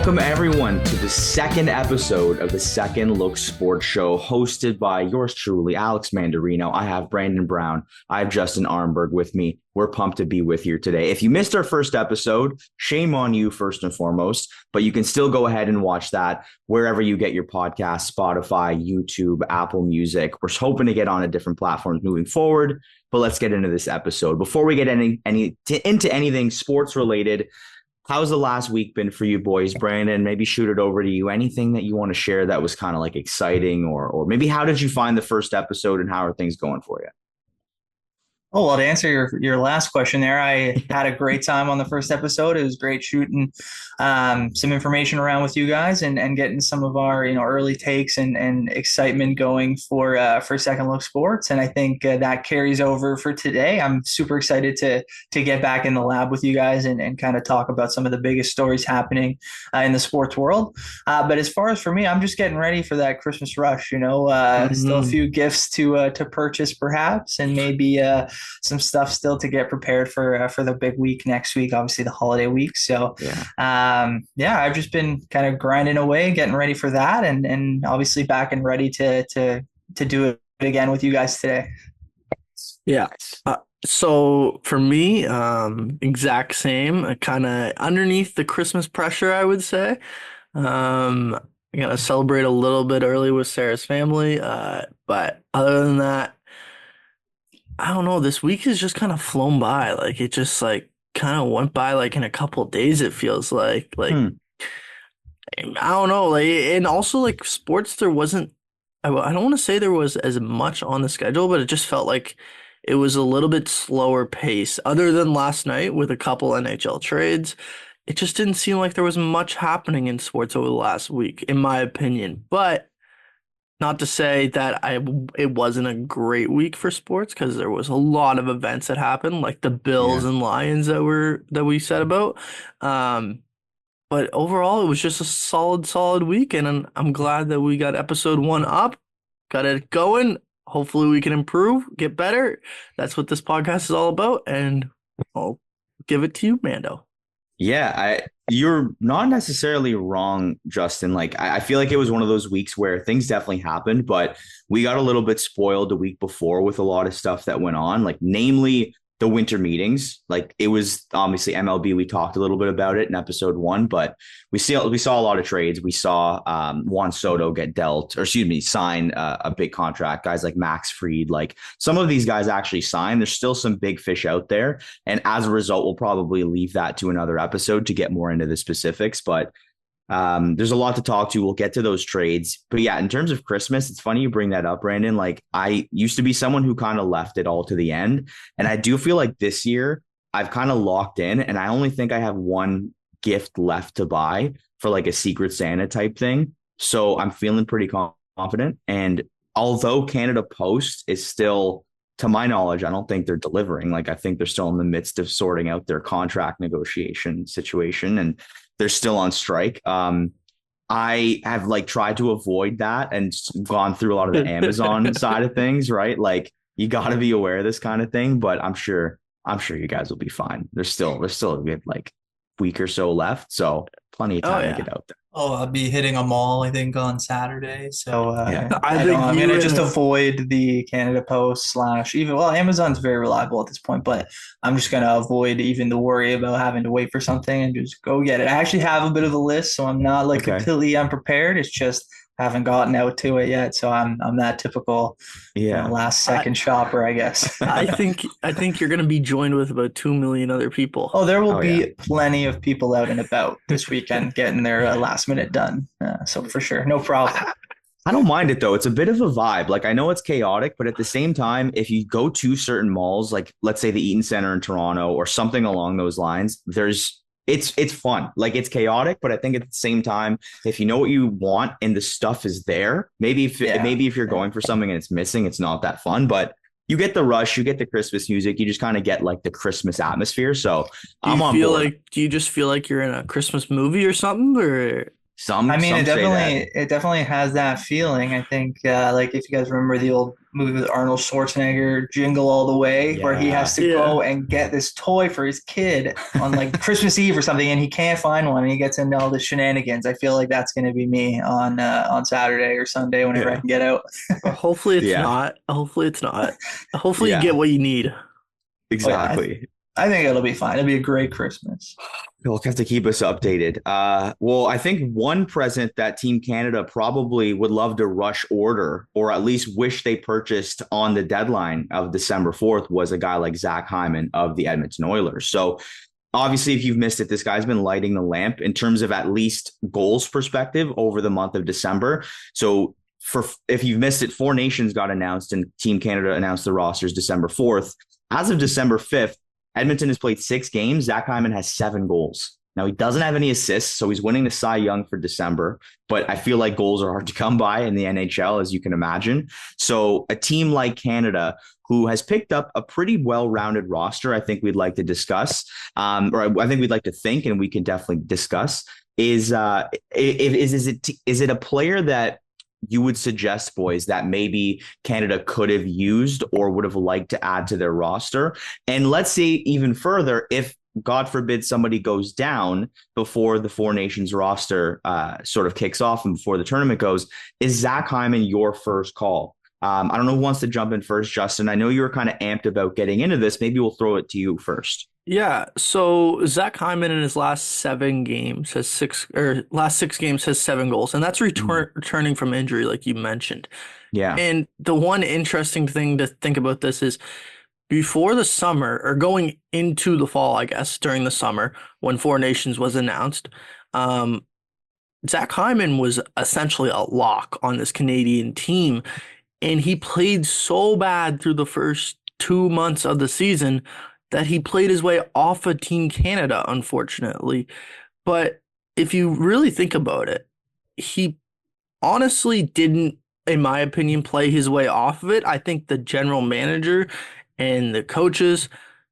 Welcome everyone to the second episode of the Second Look Sports Show, hosted by yours truly, Alex Mandarino. I have Brandon Brown. I have Justin Arenburg with me. We're pumped to be with you today. If you missed our first episode, shame on you first and foremost, but you can still go ahead and watch that wherever you get your podcast, Spotify, YouTube, Apple Music. We're hoping to get on a different platforms moving forward, but let's get into this episode. Before we get into anything sports related, how's the last week been for you boys? Brandon, maybe shoot it over to you. Anything that you want to share that was kind of like exciting, or maybe how did you find the first episode and how are things going for you? Oh, well, to answer your last question there, I had a great time on the first episode. It was great shooting some information around with you guys and getting some of our early takes and excitement going for Second Look Sports. And I think that carries over for today. I'm super excited to get back in the lab with you guys and kind of talk about some of the biggest stories happening in the sports world. But as far as for me, I'm just getting ready for that Christmas rush. Still a few gifts to purchase perhaps, and maybe some stuff still to get prepared for the big week next week, obviously the holiday week. So I've just been kind of grinding away, getting ready for that, and obviously back and ready to do it again with you guys today. Yeah. So for me, exact same, kind of underneath the Christmas pressure, I would say. I'm going to celebrate a little bit early with Sarah's family. But other than that, I don't know, this week has just kind of flown by. Like it just like kind of went by like in a couple of days, it feels like. I don't know, like, and also like sports, there wasn't, I don't want to say there was as much on the schedule, but it just felt like it was a little bit slower pace. Other than last night with a couple NHL trades, it just didn't seem like there was much happening in sports over the last week, in my opinion. But not to say that it wasn't a great week for sports, because there was a lot of events that happened, like the Bills and Lions that we said about. But overall, it was just a solid week, and I'm glad that we got episode 1 up, got it going. Hopefully we can improve, get better. That's what this podcast is all about, and I'll give it to you, Mando. Yeah, you're not necessarily wrong, Justin. Like, I feel like it was one of those weeks where things definitely happened, but we got a little bit spoiled the week before with a lot of stuff that went on, like namely the winter meetings. Like it was obviously MLB. We talked a little bit about it in episode 1, but we saw a lot of trades. We saw Juan Soto sign a big contract. Guys like Max Fried, like some of these guys actually signed. There's still some big fish out there. And as a result, we'll probably leave that to another episode to get more into the specifics. But there's a lot to talk to. We'll get to those trades. But yeah, in terms of Christmas, it's funny you bring that up, Brandon. Like I used to be someone who kind of left it all to the end. And I do feel like this year I've kind of locked in, and I only think I have one gift left to buy for like a Secret Santa type thing. So I'm feeling pretty confident. And although Canada Post is still, to my knowledge, I don't think they're delivering. Like I think they're still in the midst of sorting out their contract negotiation situation, and they're still on strike. I have like tried to avoid that and gone through a lot of the Amazon side of things, right? Like you got to be aware of this kind of thing, but I'm sure you guys will be fine. There's still a good like week or so left, so plenty of time to get out there. Oh, I'll be hitting a mall, I think, on Saturday. So I'm going to just avoid the Canada Post / Amazon's very reliable at this point, but I'm just going to avoid even the worry about having to wait for something and just go get it. I actually have a bit of a list, so I'm not like completely unprepared. It's just haven't gotten out to it yet, so I'm that typical last second shopper, I guess. I think you're going to be joined with about 2 million other people. Oh, there will be plenty of people out and about this weekend getting their last minute done. So for sure, no problem. I don't mind it though. It's a bit of a vibe. Like I know it's chaotic, but at the same time, if you go to certain malls, like let's say the Eaton Center in Toronto or something along those lines, it's fun. Like it's chaotic, but I think at the same time, if you know what you want and the stuff is there, maybe if you're going for something and it's missing, it's not that fun. But you get the rush, you get the Christmas music, you just kind of get like the Christmas atmosphere. So I'm on board. Do you just feel like you're in a Christmas movie or something, or? It definitely has that feeling. I think like if you guys remember the old movie with Arnold Schwarzenegger, Jingle All the Way, where he has to go and get this toy for his kid on like Christmas Eve or something, and he can't find one, and he gets into all the shenanigans. I feel like that's going to be me on Saturday or Sunday whenever I can get out. Hopefully it's not. Hopefully it's not. Hopefully you get what you need. Exactly. I think it'll be fine. It'll be a great Christmas. You'll have to keep us updated. Well, I think one present that Team Canada probably would love to rush order, or at least wish they purchased on the deadline of December 4th, was a guy like Zach Hyman of the Edmonton Oilers. So obviously, if you've missed it, this guy's been lighting the lamp in terms of at least goals perspective over the month of December. So if you've missed it, Four Nations got announced and Team Canada announced the rosters December 4th. As of December 5th, Edmonton has played 6 games. Zach Hyman has 7 goals. Now, he doesn't have any assists, so he's winning the Cy Young for December, but I feel like goals are hard to come by in the NHL, as you can imagine. So a team like Canada, who has picked up a pretty well-rounded roster, I think we'd like to discuss, or I think we'd like to think, and we can definitely discuss, is it a player that you would suggest, boys, that maybe Canada could have used or would have liked to add to their roster? And let's say even further, if God forbid somebody goes down before the Four Nations roster sort of kicks off and before the tournament goes, is Zach Hyman your first call? I don't know who wants to jump in first, Justin. I know you were kind of amped about getting into this. Maybe we'll throw it to you first. Yeah, so Zach Hyman in his last 6 games has 7 goals, and that's returning from injury, like you mentioned. Yeah. And the one interesting thing to think about this is before the summer, or going into the fall, I guess, during the summer, when Four Nations was announced, Zach Hyman was essentially a lock on this Canadian team, and he played so bad through the first 2 months of the season that he played his way off of Team Canada, unfortunately. But if you really think about it, he honestly didn't, in my opinion, play his way off of it. I think the general manager and the coaches,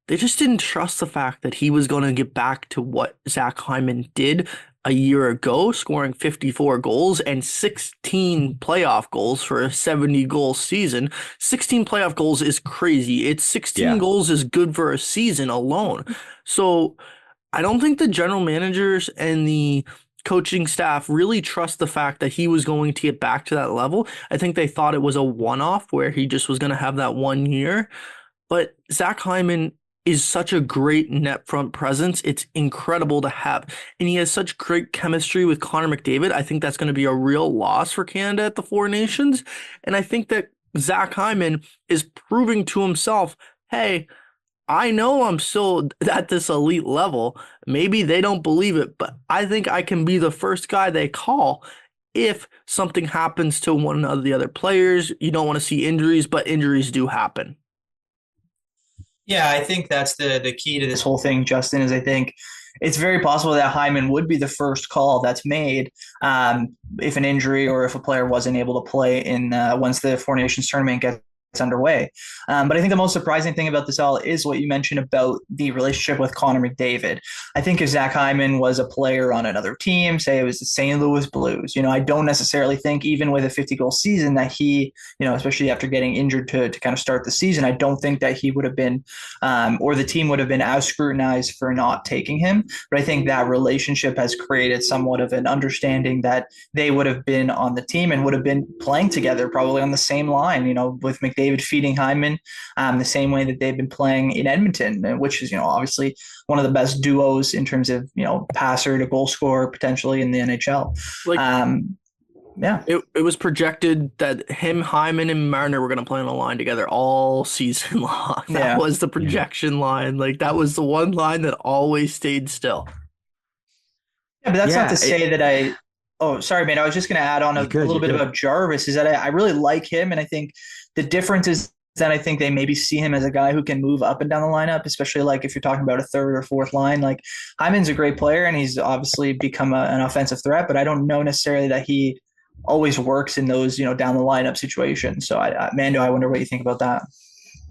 they just didn't trust the fact that he was going to get back to what Zach Hyman did a year ago, scoring 54 goals and 16 playoff goals for a 70-goal season. 16 playoff goals is crazy. It's 16 goals is good for a season alone. So I don't think the general managers and the coaching staff really trust the fact that he was going to get back to that level. I think they thought it was a one-off where he just was going to have that 1 year. But Zach Hyman is such a great net front presence. It's incredible to have. And he has such great chemistry with Connor McDavid. I think that's going to be a real loss for Canada at the Four Nations. And I think that Zach Hyman is proving to himself, hey, I know I'm still at this elite level. Maybe they don't believe it, but I think I can be the first guy they call if something happens to one of the other players. You don't want to see injuries, but injuries do happen. Yeah, I think that's the key to this whole thing, Justin, is I think it's very possible that Hyman would be the first call that's made if an injury or if a player wasn't able to play in once the Four Nations tournament gets underway. But I think the most surprising thing about this all is what you mentioned about the relationship with Connor McDavid. I think if Zach Hyman was a player on another team, say it was the St. Louis Blues, I don't necessarily think even with a 50-goal season that he, especially after getting injured to kind of start the season, I don't think that he would have been or the team would have been as scrutinized for not taking him. But I think that relationship has created somewhat of an understanding that they would have been on the team and would have been playing together probably on the same line, with McDavid feeding Hyman the same way that they've been playing in Edmonton, which is, obviously one of the best duos in terms of, passer to goal scorer potentially in the NHL. It was projected that Hyman, and Marner were going to play on a line together all season long. That was the projection line. Like, that was the one line that always stayed still. Yeah, but that's not to say that oh, sorry, man. I was just going to add on a little bit about Jarvis, is that I really like him. And I think the difference is that I think they maybe see him as a guy who can move up and down the lineup, especially like if you're talking about a third or fourth line. Like, Hyman's a great player and he's obviously become an offensive threat, but I don't know necessarily that he always works in those, down the lineup situations. So Mando, I wonder what you think about that.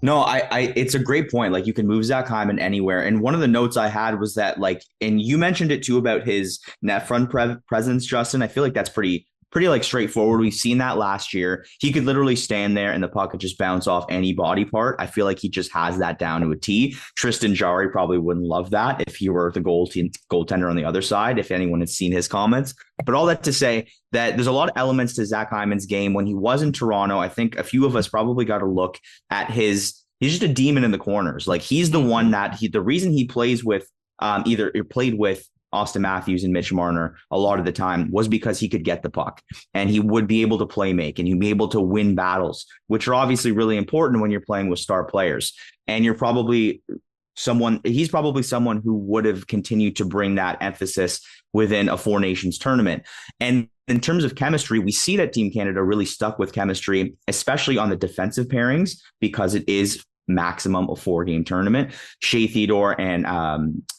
No, it's a great point. Like, you can move Zach Hyman anywhere. And one of the notes I had was that, like, and you mentioned it too about his net front presence, Justin. I feel like that's pretty pretty like straightforward. We've seen that last year. He could literally stand there and the puck could just bounce off any body part. I feel like he just has that down to a T. Tristan Jarry probably wouldn't love that if he were the goaltender on the other side, if anyone had seen his comments. But all that to say that there's a lot of elements to Zach Hyman's game. When he was in Toronto, I think a few of us probably got to look at he's just a demon in the corners. Like he's the one that the reason he plays with played with Austin Matthews and Mitch Marner a lot of the time was because he could get the puck and he would be able to play make and he'd be able to win battles, which are obviously really important when you're playing with star players. And he's probably someone who would have continued to bring that emphasis within a Four Nations tournament. And in terms of chemistry, we see that Team Canada really stuck with chemistry, especially on the defensive pairings, because it is maximum a 4-game tournament. Shea Theodore and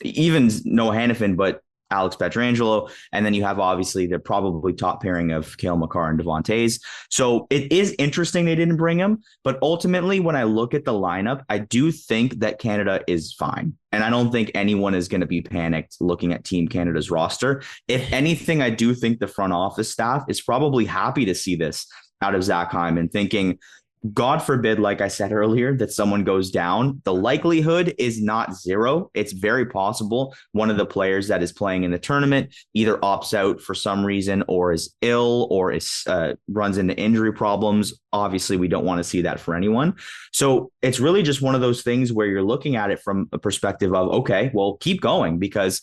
even Noah Hannafin, but Alex Pietrangelo. And then you have obviously the probably top pairing of Cale Makar and Devon Toews. So it is interesting they didn't bring him. But ultimately, when I look at the lineup, I do think that Canada is fine. And I don't think anyone is going to be panicked looking at Team Canada's roster. If anything, I do think the front office staff is probably happy to see this out of Zach Hyman, thinking, God forbid, like I said earlier, that someone goes down. The likelihood is not zero. It's very possible one of the players that is playing in the tournament either opts out for some reason or is ill or is runs into injury problems. Obviously, we don't want to see that for anyone. So it's really just one of those things where you're looking at it from a perspective of, okay, well, keep going, because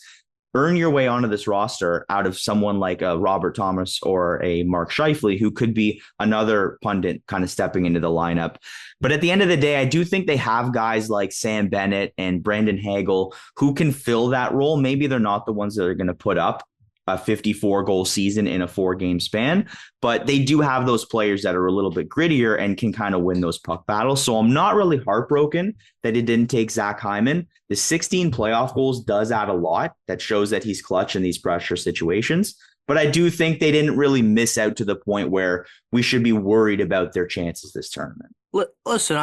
earn your way onto this roster out of someone like a Robert Thomas or a Mark Scheifele, who could be another pundit kind of stepping into the lineup. But at the end of the day, I do think they have guys like Sam Bennett and Brandon Hagel who can fill that role. Maybe they're not the ones that are going to put up a 54-goal season in a 4-game span, but they do have those players that are a little bit grittier and can kind of win those puck battles. So I'm not really heartbroken that it didn't take Zach Hyman. The 16 playoff goals does add a lot. That shows that he's clutch in these pressure situations. But I do think they didn't really miss out to the point where we should be worried about their chances this tournament. Listen,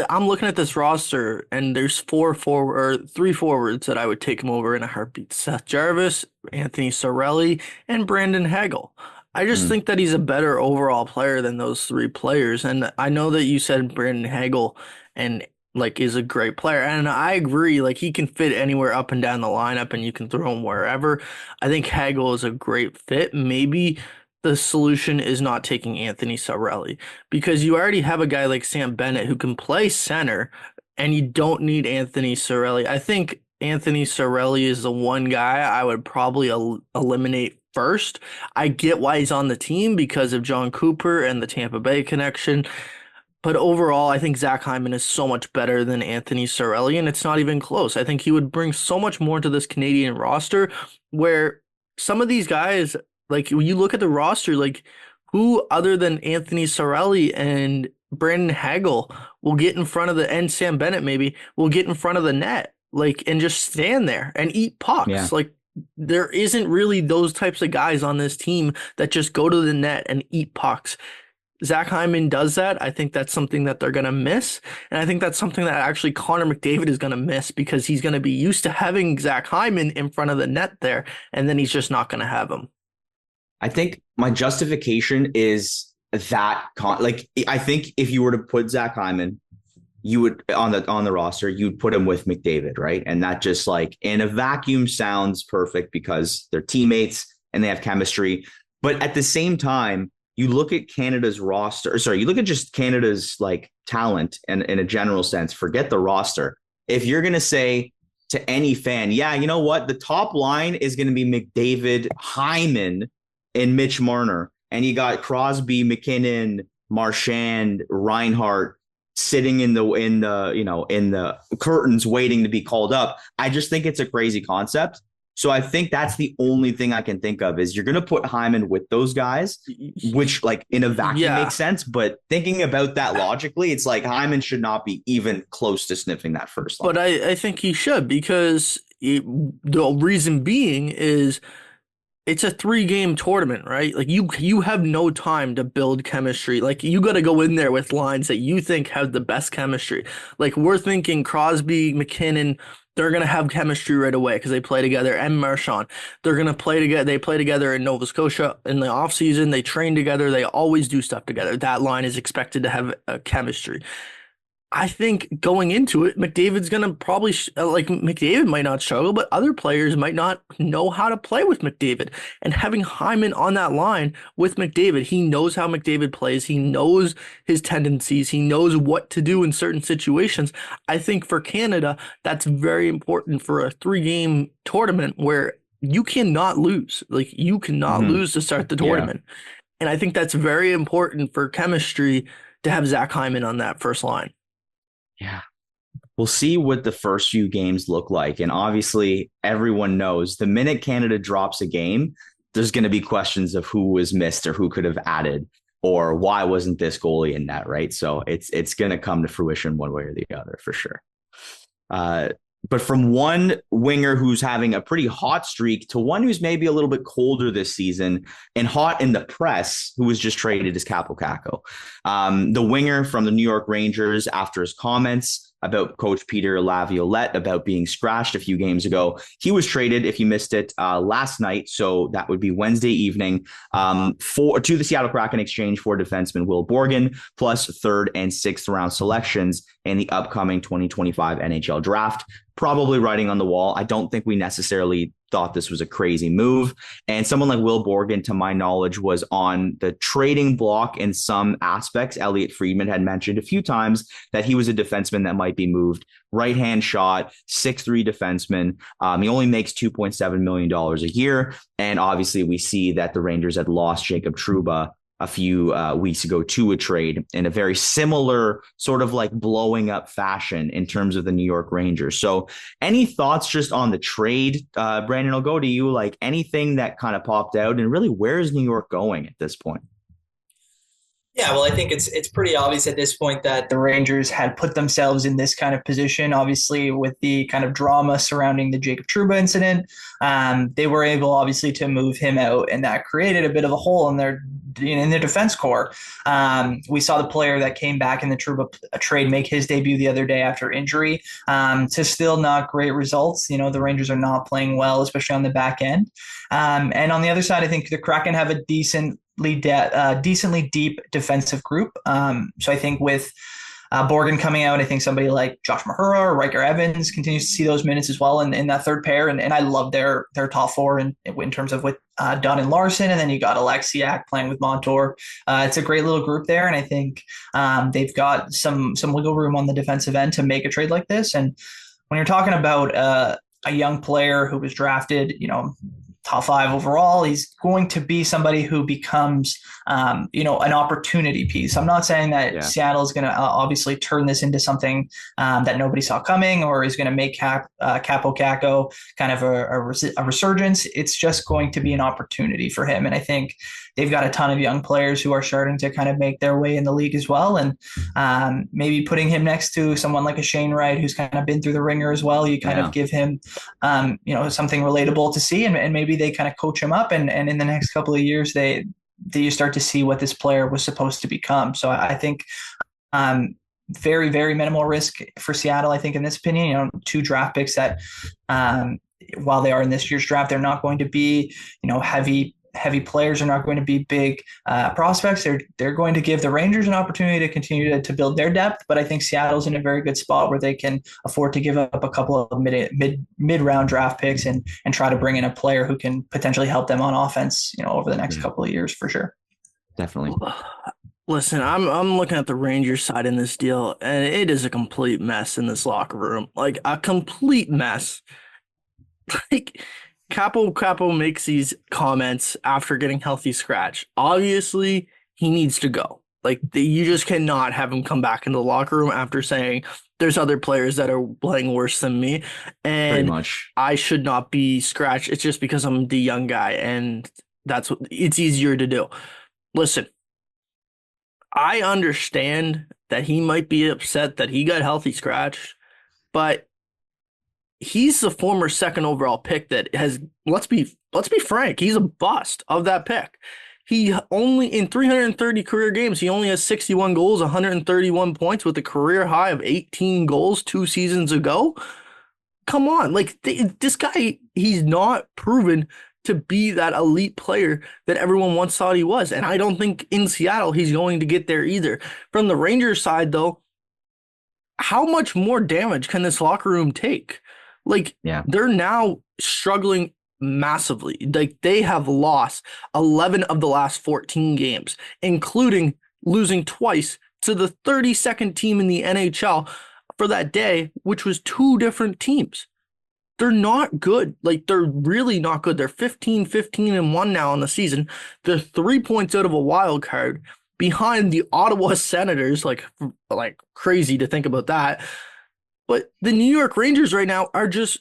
I'm looking at this roster, and there's three forwards that I would take him over in a heartbeat: Seth Jarvis, Anthony Cirelli, and Brandon Hagel. I just think that he's a better overall player than those three players. And I know that you said Brandon Hagel is a great player, and I agree. Like, he can fit anywhere up and down the lineup, and you can throw him wherever. I think Hagel is a great fit. Maybe the solution is not taking Anthony Cirelli, because you already have a guy like Sam Bennett who can play center, and you don't need Anthony Cirelli. I think Anthony Cirelli is the one guy I would probably eliminate first. I get why he's on the team because of John Cooper and the Tampa Bay connection. But overall, I think Zach Hyman is so much better than Anthony Cirelli, and it's not even close. I think he would bring so much more to this Canadian roster, where some of these guys, like, when you look at the roster, like, who other than Anthony Cirelli and Brandon Hagel will get in front of and Sam Bennett maybe will get in front of the net, like, and just stand there and eat pucks. Yeah. Like, there isn't really those types of guys on this team that just go to the net and eat pucks. Zach Hyman does that. I think that's something that they're going to miss. And I think that's something that actually Connor McDavid is going to miss, because he's going to be used to having Zach Hyman in front of the net there, and then he's just not going to have him. I think my justification is that, I think if you were to put Zach Hyman, you would on the roster, you'd put him with McDavid, right? And that just, like, in a vacuum sounds perfect because they're teammates and they have chemistry. But at the same time, you look at Canada's roster, you look at just Canada's, like, talent and in a general sense, forget the roster. If you're going to say to any fan, yeah, you know what, the top line is going to be McDavid, Hyman, and Mitch Marner, and you got Crosby, McKinnon, Marchand, Reinhart sitting in the curtains waiting to be called up. I just think it's a crazy concept. So I think that's the only thing I can think of is you're going to put Hyman with those guys, which, like, in a vacuum makes sense. But thinking about that logically, it's like Hyman should not be even close to sniffing that first line. But I think he should, because the reason being is it's a 3-game tournament, right? Like, you have no time to build chemistry. Like, you got to go in there with lines that you think have the best chemistry. Like, we're thinking Crosby, McKinnon, they're going to have chemistry right away because they play together. And Marchand, they're going to play together. They play together in Nova Scotia in the offseason. They train together. They always do stuff together. That line is expected to have a chemistry. I think going into it, McDavid's going to probably McDavid might not struggle, but other players might not know how to play with McDavid. And having Hyman on that line with McDavid, he knows how McDavid plays. He knows his tendencies. He knows what to do in certain situations. I think for Canada, that's very important for a 3-game tournament where you cannot lose. Like, you cannot lose to start the tournament. Yeah. And I think that's very important for chemistry to have Zach Hyman on that first line. Yeah. We'll see what the first few games look like. And obviously, everyone knows the minute Canada drops a game, there's going to be questions of who was missed or who could have added or why wasn't this goalie in net, right? So it's going to come to fruition one way or the other for sure. But from one winger who's having a pretty hot streak to one who's maybe a little bit colder this season and hot in the press, who was just traded, is Kaapo Kakko. The winger from the New York Rangers, after his comments about Coach Peter Laviolette about being scratched a few games ago, he was traded, if you missed it, last night. So that would be Wednesday evening to the Seattle Kraken exchange for defenseman Will Borgen, plus 3rd and 6th round selections in the upcoming 2025 NHL draft. Probably writing on the wall. I don't think we necessarily thought this was a crazy move. And someone like Will Borgen, to my knowledge, was on the trading block in some aspects. Elliot Friedman had mentioned a few times that he was a defenseman that might be moved. Right-hand shot, 6'3" defenseman. He only makes $2.7 million a year. And obviously we see that the Rangers had lost Jacob Trouba a few weeks ago to a trade in a very similar sort of like blowing up fashion in terms of the New York Rangers. So any thoughts just on the trade? Brandon, I'll go to you. Like, anything that kind of popped out, and really, where is New York going at this point? Yeah, well, I think it's pretty obvious at this point that the Rangers had put themselves in this kind of position, obviously, with the kind of drama surrounding the Jacob Trouba incident. They were able, obviously, to move him out, and that created a bit of a hole in their defense core. We saw the player that came back in the Trouba trade make his debut the other day after injury, to still not great results. You know, the Rangers are not playing well, especially on the back end. And on the other side, I think the Kraken have a decently deep defensive group. So I think with Borgen coming out, I think somebody like Josh Mahura or Riker Evans continues to see those minutes as well in that third pair. And I love their top four in terms of with Dunn and Larson. And then you got Alexiak playing with Montour. It's a great little group there. And I think they've got some wiggle room on the defensive end to make a trade like this. And when you're talking about a young player who was drafted, top 5 overall, he's going to be somebody who becomes, an opportunity piece. I'm not saying that Seattle is going to obviously turn this into something that nobody saw coming, or is going to make Kaapo Kakko kind of a resurgence. It's just going to be an opportunity for him. And I think they've got a ton of young players who are starting to kind of make their way in the league as well. And maybe putting him next to someone like a Shane Wright, who's kind of been through the ringer as well. You kind of give him, something relatable to see, and maybe they kind of coach him up, and in the next couple of years, you start to see what this player was supposed to become. So I think very, very minimal risk for Seattle, I think, in this opinion. 2 draft picks that, while they are in this year's draft, they're not going to be, heavy players, are not going to be big prospects. They're going to give the Rangers an opportunity to continue to build their depth. But I think Seattle's in a very good spot where they can afford to give up a couple of mid-round draft picks and try to bring in a player who can potentially help them on offense, over the next couple of years for sure. Definitely. Listen, I'm looking at the Rangers side in this deal, and it is a complete mess in this locker room. Like, a complete mess. Like, Kaapo makes these comments after getting healthy scratch. Obviously, he needs to go. Like, you just cannot have him come back into the locker room after saying there's other players that are playing worse than me, and pretty much I should not be scratched. It's just because I'm the young guy, and that's what it's easier to do. Listen, I understand that he might be upset that he got healthy scratch, but he's the former 2nd overall pick that has, let's be frank, he's a bust of that pick. He only, in 330 career games, he only has 61 goals, 131 points with a career high of 18 goals 2 seasons ago. come on. Like this guy, he's not proven to be that elite player that everyone once thought he was. And I don't think in Seattle he's going to get there either. From the Rangers side, though, how much more damage can this locker room take? Like, Yeah. they're now struggling massively. Like, they have lost 11 of the last 14 games, including losing twice to the 32nd team in the NHL for that day, which was two different teams. They're not good. Like, they're really not good. They're 15-15-1 now on the season. They're 3 points out of a wild card behind the Ottawa Senators. Like crazy to think about that. But the New York Rangers right now are just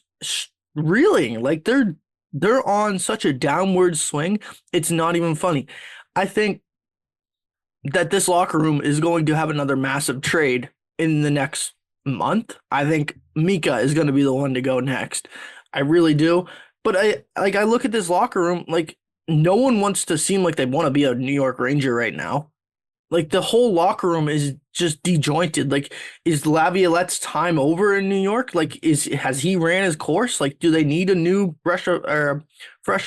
reeling. Like, they're on such a downward swing. It's not even funny. I think that this locker room is going to have another massive trade in the next month. I think Mika is going to be the one to go next. I really do. But I look at this locker room, like, no one wants to seem like they want to be a New York Ranger right now. Like, the whole locker room is just disjointed. Like, is Laviolette's time over in New York? Like, has he ran his course? Like, do they need a new fresh of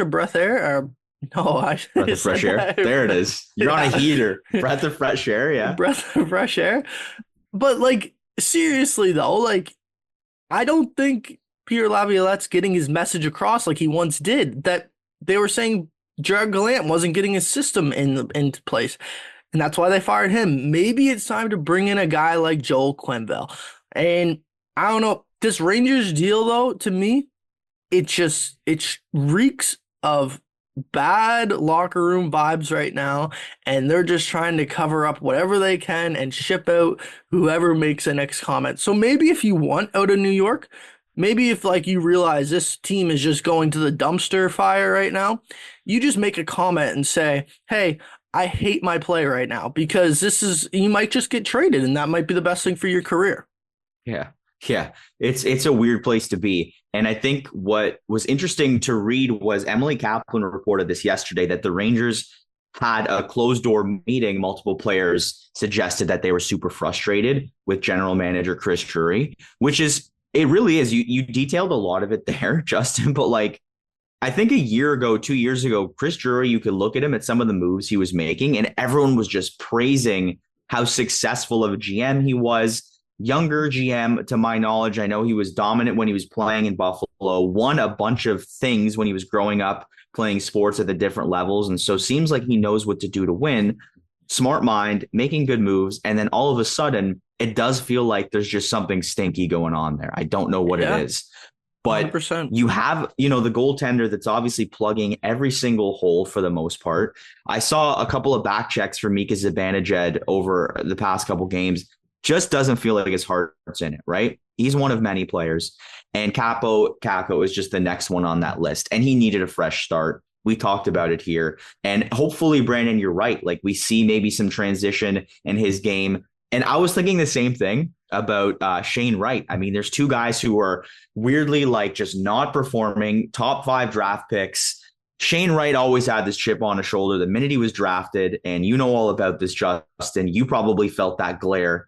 breath air? No, I Breath of fresh air. There it is. You're on a heater. Breath of fresh air. Yeah. Breath of fresh air. But, like, seriously though, like, I don't think Pierre Laviolette's getting his message across like he once did. That they were saying Gerard Gallant wasn't getting his system into place. And that's why they fired him. Maybe it's time to bring in a guy like Joel Quenneville. And I don't know. This Rangers deal, though, to me, it reeks of bad locker room vibes right now. And they're just trying to cover up whatever they can and ship out whoever makes the next comment. So maybe if you want out of New York, maybe if, like, you realize this team is just going to the dumpster fire right now, you just make a comment and say, hey, I hate my play right now, because you might just get traded, and that might be the best thing for your career. Yeah. Yeah. It's a weird place to be. And I think what was interesting to read was Emily Kaplan reported this yesterday, that the Rangers had a closed door meeting. Multiple players suggested that they were super frustrated with general manager Chris Drury, it really is. You detailed a lot of it there, Justin, but, like, I think a year ago, 2 years ago, Chris Drury, you could look at him at some of the moves he was making, and everyone was just praising how successful of a GM he was. Younger GM, to my knowledge. I know he was dominant when he was playing in Buffalo, won a bunch of things when he was growing up playing sports at the different levels. And so seems like he knows what to do to win. Smart mind, making good moves. And then all of a sudden, it does feel like there's just something stinky going on there. I don't know what it is. But 100%. You have, the goaltender that's obviously plugging every single hole for the most part. I saw a couple of back checks for Mika Zibanejad over the past couple games. Just doesn't feel like his heart's in it, right? He's one of many players. And Kaapo Kakko is just the next one on that list. And he needed a fresh start. We talked about it here. And hopefully, Brandon, you're right. Like, we see maybe some transition in his game. And I was thinking the same thing about Shane Wright. I mean, there's two guys who are weirdly, like, just not performing, top 5 draft picks. Shane Wright always had this chip on his shoulder the minute he was drafted. And you know all about this, Justin. You probably felt that glare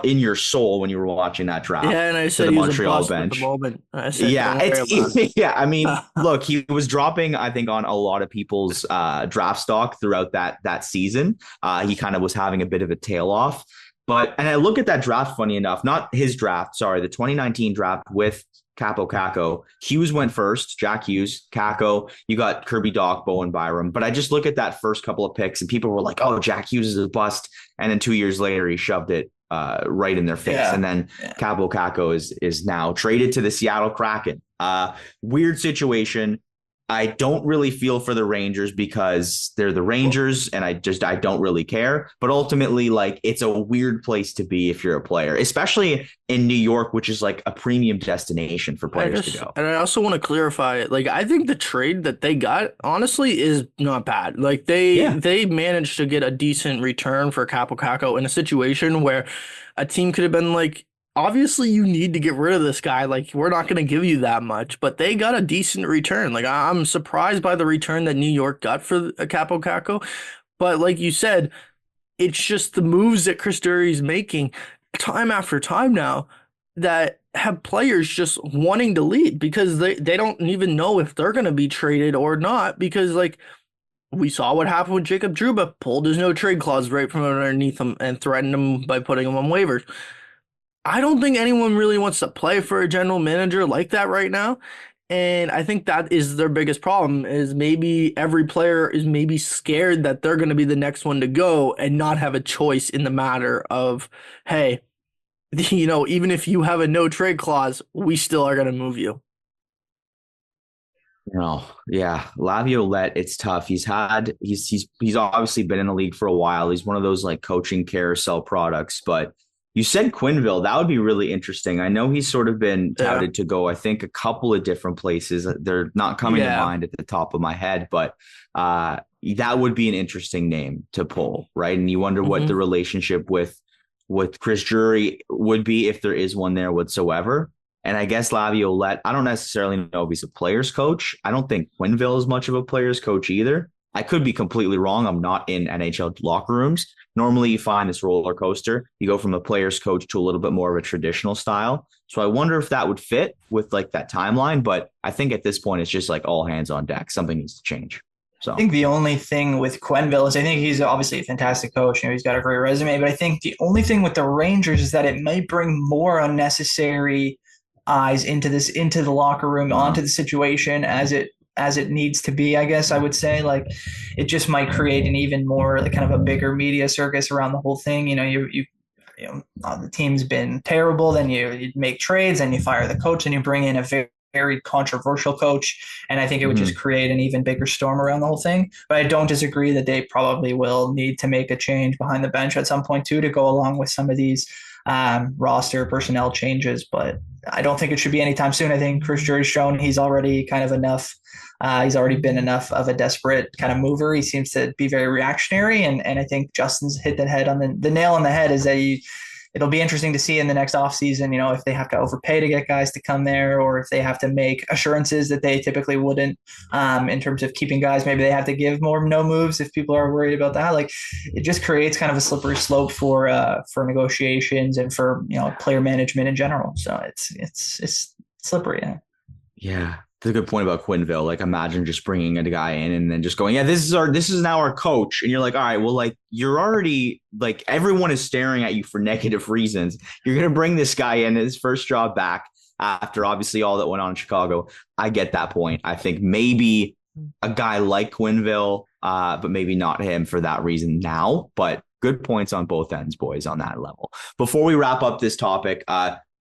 in your soul when you were watching that draft. Yeah, and I said the he Montreal was a bench. At the moment. I said, Yeah, I mean, look, he was dropping, I think, on a lot of people's draft stock throughout that season. He kind of was having a bit of a tail off. And I look at that draft, funny enough, not his draft, sorry, the 2019 draft with Kaapo Kakko. Hughes went first, Jack Hughes, Kakko. You got Kirby Dach, Bowen Byram. But I just look at that first couple of picks, and people were like, oh, Jack Hughes is a bust. And then 2 years later, he shoved it right in their face. Yeah. And then Kaapo Kakko is now traded to the Seattle Kraken. Weird situation. I don't really feel for the Rangers because they're the Rangers, and I don't really care. But ultimately, like, it's a weird place to be if you're a player, especially in New York, which is like a premium destination for players to go. And I also want to clarify, like, I think the trade that they got, honestly, is not bad. Like, they managed to get a decent return for Kaapo Kakko in a situation where a team could have been like, obviously, you need to get rid of this guy. Like, we're not going to give you that much, but they got a decent return. Like, I'm surprised by the return that New York got for Kaapo Kakko. But like you said, it's just the moves that Chris Drury's making time after time now that have players just wanting to leave because they don't even know if they're going to be traded or not, because like we saw what happened with Jacob Trouba, pulled his no trade clause right from underneath him and threatened him by putting him on waivers. I don't think anyone really wants to play for a general manager like that right now. And I think that is their biggest problem, is maybe every player is maybe scared that they're going to be the next one to go and not have a choice in the matter of, hey, even if you have a no trade clause, we still are going to move you. No, yeah, Laviolette, it's tough. He's obviously been in the league for a while. He's one of those like coaching carousel products. But you said Quenneville, that would be really interesting. I know he's sort of been touted to go, I think, a couple of different places. They're not coming to mind at the top of my head, but that would be an interesting name to pull, right? And you wonder what the relationship with Chris Drury would be, if there is one there whatsoever. And I guess Laviolette, I don't necessarily know if he's a player's coach. I don't think Quenneville is much of a player's coach either. I could be completely wrong. I'm not in NHL locker rooms. Normally you find this roller coaster. You go from a player's coach to a little bit more of a traditional style. So I wonder if that would fit with like that timeline. But I think at this point, it's just like all hands on deck. Something needs to change. So I think the only thing with Quenneville is I think he's obviously a fantastic coach. He's got a great resume. But I think the only thing with the Rangers is that it might bring more unnecessary eyes into the locker room, onto the situation as it needs to be. I guess I would say, like, it just might create an even more like kind of a bigger media circus around the whole thing. The team's been terrible, then you make trades and you fire the coach and you bring in a very controversial coach, and I think it would just create an even bigger storm around the whole thing. But I don't disagree that they probably will need to make a change behind the bench at some point too, to go along with some of these roster personnel changes. But I don't think it should be anytime soon. I think Chris Drury's shown he's already kind of enough. He's already been enough of a desperate kind of mover. He seems to be very reactionary, and I think Justin's hit the head on the nail on the head. Is that it'll be interesting to see in the next offseason, if they have to overpay to get guys to come there, or if they have to make assurances that they typically wouldn't in terms of keeping guys. Maybe they have to give more no moves if people are worried about that. Like, it just creates kind of a slippery slope for negotiations and for player management in general. So it's slippery. Yeah. That's a good point about Quenneville. Like, imagine just bringing a guy in and then just going, yeah, this is now our coach. And you're like, all right, well, like, you're already like, everyone is staring at you for negative reasons. You're going to bring this guy in his first job back after obviously all that went on in Chicago. I get that point. I think maybe a guy like Quenneville, but maybe not him for that reason now. But good points on both ends, boys, on that level. Before we wrap up this topic,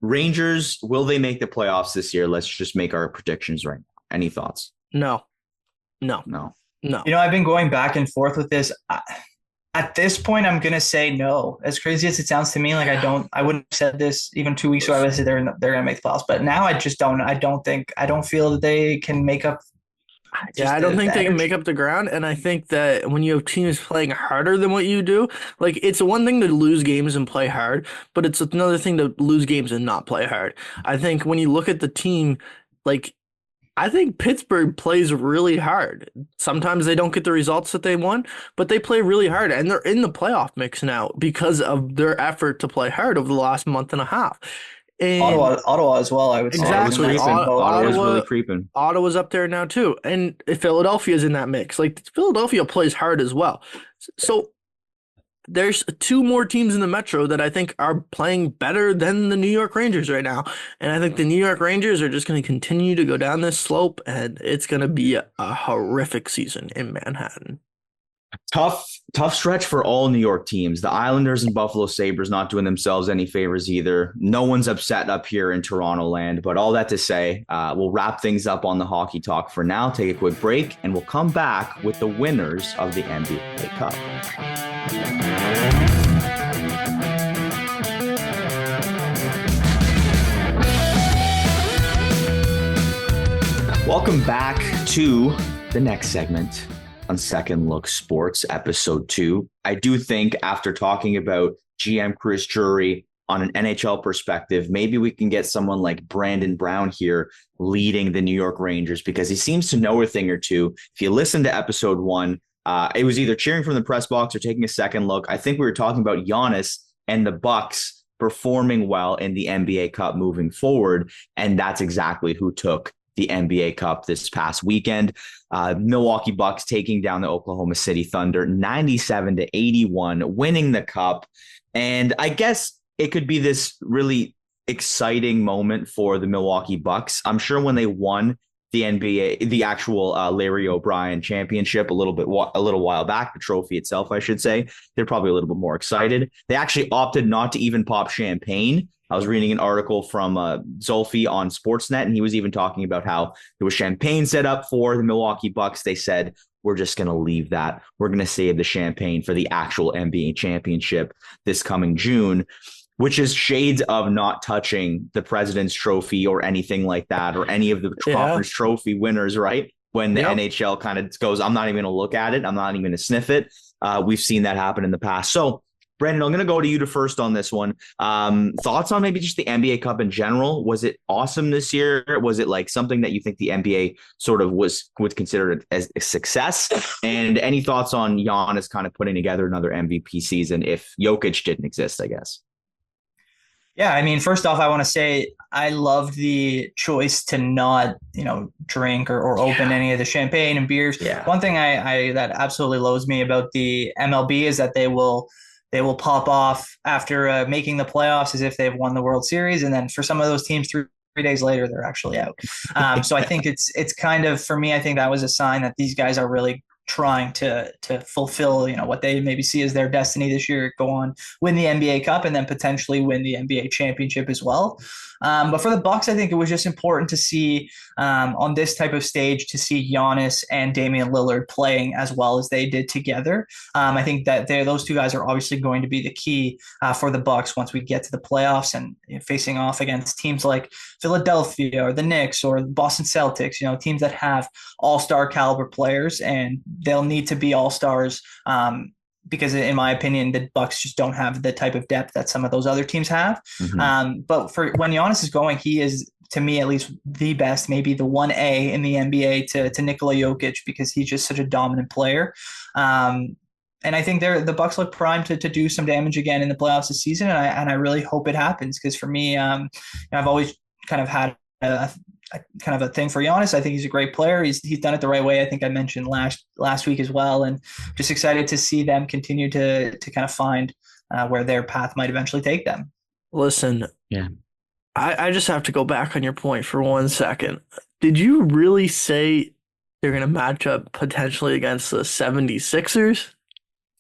Rangers, will they make the playoffs this year? Let's just make our predictions right now. Any thoughts? No. I've been going back and forth with this. At this point, I'm going to say no. As crazy as it sounds to me, like I wouldn't have said this even 2 weeks ago. I would say they're going to make the playoffs. But now I just don't. I don't feel that they can make up. I don't think they can make up the ground. And I think that when you have teams playing harder than what you do, like, it's one thing to lose games and play hard, but it's another thing to lose games and not play hard. I think when you look at the team, like, I think Pittsburgh plays really hard. Sometimes they don't get the results that they want, but they play really hard, and they're in the playoff mix now because of their effort to play hard over the last month and a half. And Ottawa as well, I would say. Exactly. Ottawa's really creeping. Ottawa's up there now too. And Philadelphia's in that mix. Like, Philadelphia plays hard as well. So there's two more teams in the Metro that I think are playing better than the New York Rangers right now. And I think the New York Rangers are just going to continue to go down this slope, and it's going to be a horrific season in Manhattan. Tough stretch for all New York teams. The Islanders and Buffalo Sabres not doing themselves any favors either. No one's upset up here in Toronto land. But all that to say, we'll wrap things up on the hockey talk for now, take a quick break, and we'll come back with the winners of the NBA Cup. Welcome back to the next segment on Second Look Sports, episode 2. I do think after talking about GM Chris Drury on an NHL perspective, maybe we can get someone like Brandon Brown here leading the New York Rangers, because he seems to know a thing or two. If you listen to episode 1, it was either cheering from the press box or taking a second look. I think we were talking about Giannis and the Bucks performing well in the NBA Cup moving forward. And that's exactly who took the NBA Cup this past weekend. Milwaukee Bucks taking down the Oklahoma City Thunder 97-81, winning the cup. And I guess it could be this really exciting moment for the Milwaukee Bucks. I'm sure when they won the NBA, the actual Larry O'Brien championship a little while back, the trophy itself, I should say, they're probably a little bit more excited. They actually opted not to even pop champagne. I was reading an article from Zolfi on Sportsnet, and he was even talking about how there was champagne set up for the Milwaukee Bucks. They said, we're just going to leave that. We're going to save the champagne for the actual NBA championship this coming June, which is shades of not touching the President's Trophy or anything like that, or any of the conference trophy winners, right? When the NHL kind of goes, I'm not even going to look at it. I'm not even going to sniff it. We've seen that happen in the past. So, Brandon, I'm going to go to you to first on this one. Thoughts on maybe just the NBA Cup in general? Was it awesome this year? Was it like something that you think the NBA sort of would consider it as a success? And any thoughts on Giannis kind of putting together another MVP season if Jokic didn't exist, I guess? Yeah, I mean, first off, I want to say I loved the choice to not, drink or open any of the champagne and beers. Yeah. One thing I that absolutely loathes me about the MLB is that they will pop off after making the playoffs as if they've won the World Series, and then for some of those teams, three days later they're actually out. So I think it's kind of, for me, I think that was a sign that these guys are really trying to fulfill, what they maybe see as their destiny this year, go on, win the NBA Cup, and then potentially win the NBA championship as well. But for the Bucks, I think it was just important to see on this type of stage, to see Giannis and Damian Lillard playing as well as they did together. I think that those two guys are obviously going to be the key for the Bucks once we get to the playoffs and facing off against teams like Philadelphia or the Knicks or the Boston Celtics, teams that have all-star caliber players, and they'll need to be all-stars because in my opinion, the Bucks just don't have the type of depth that some of those other teams have. Mm-hmm. But for when Giannis is going, he is, to me at least, the best, maybe the 1A in the NBA to Nikola Jokic, because he's just such a dominant player. And I think the Bucks look primed to do some damage again in the playoffs this season, and I really hope it happens, because for me, I've always kind of had a kind of a thing for Giannis. I think he's a great player. He's done it the right way. I think I mentioned last week as well, and just excited to see them continue to kind of find where their path might eventually take them. Listen, I just have to go back on your point for 1 second. Did you really say they're going to match up potentially against the 76ers?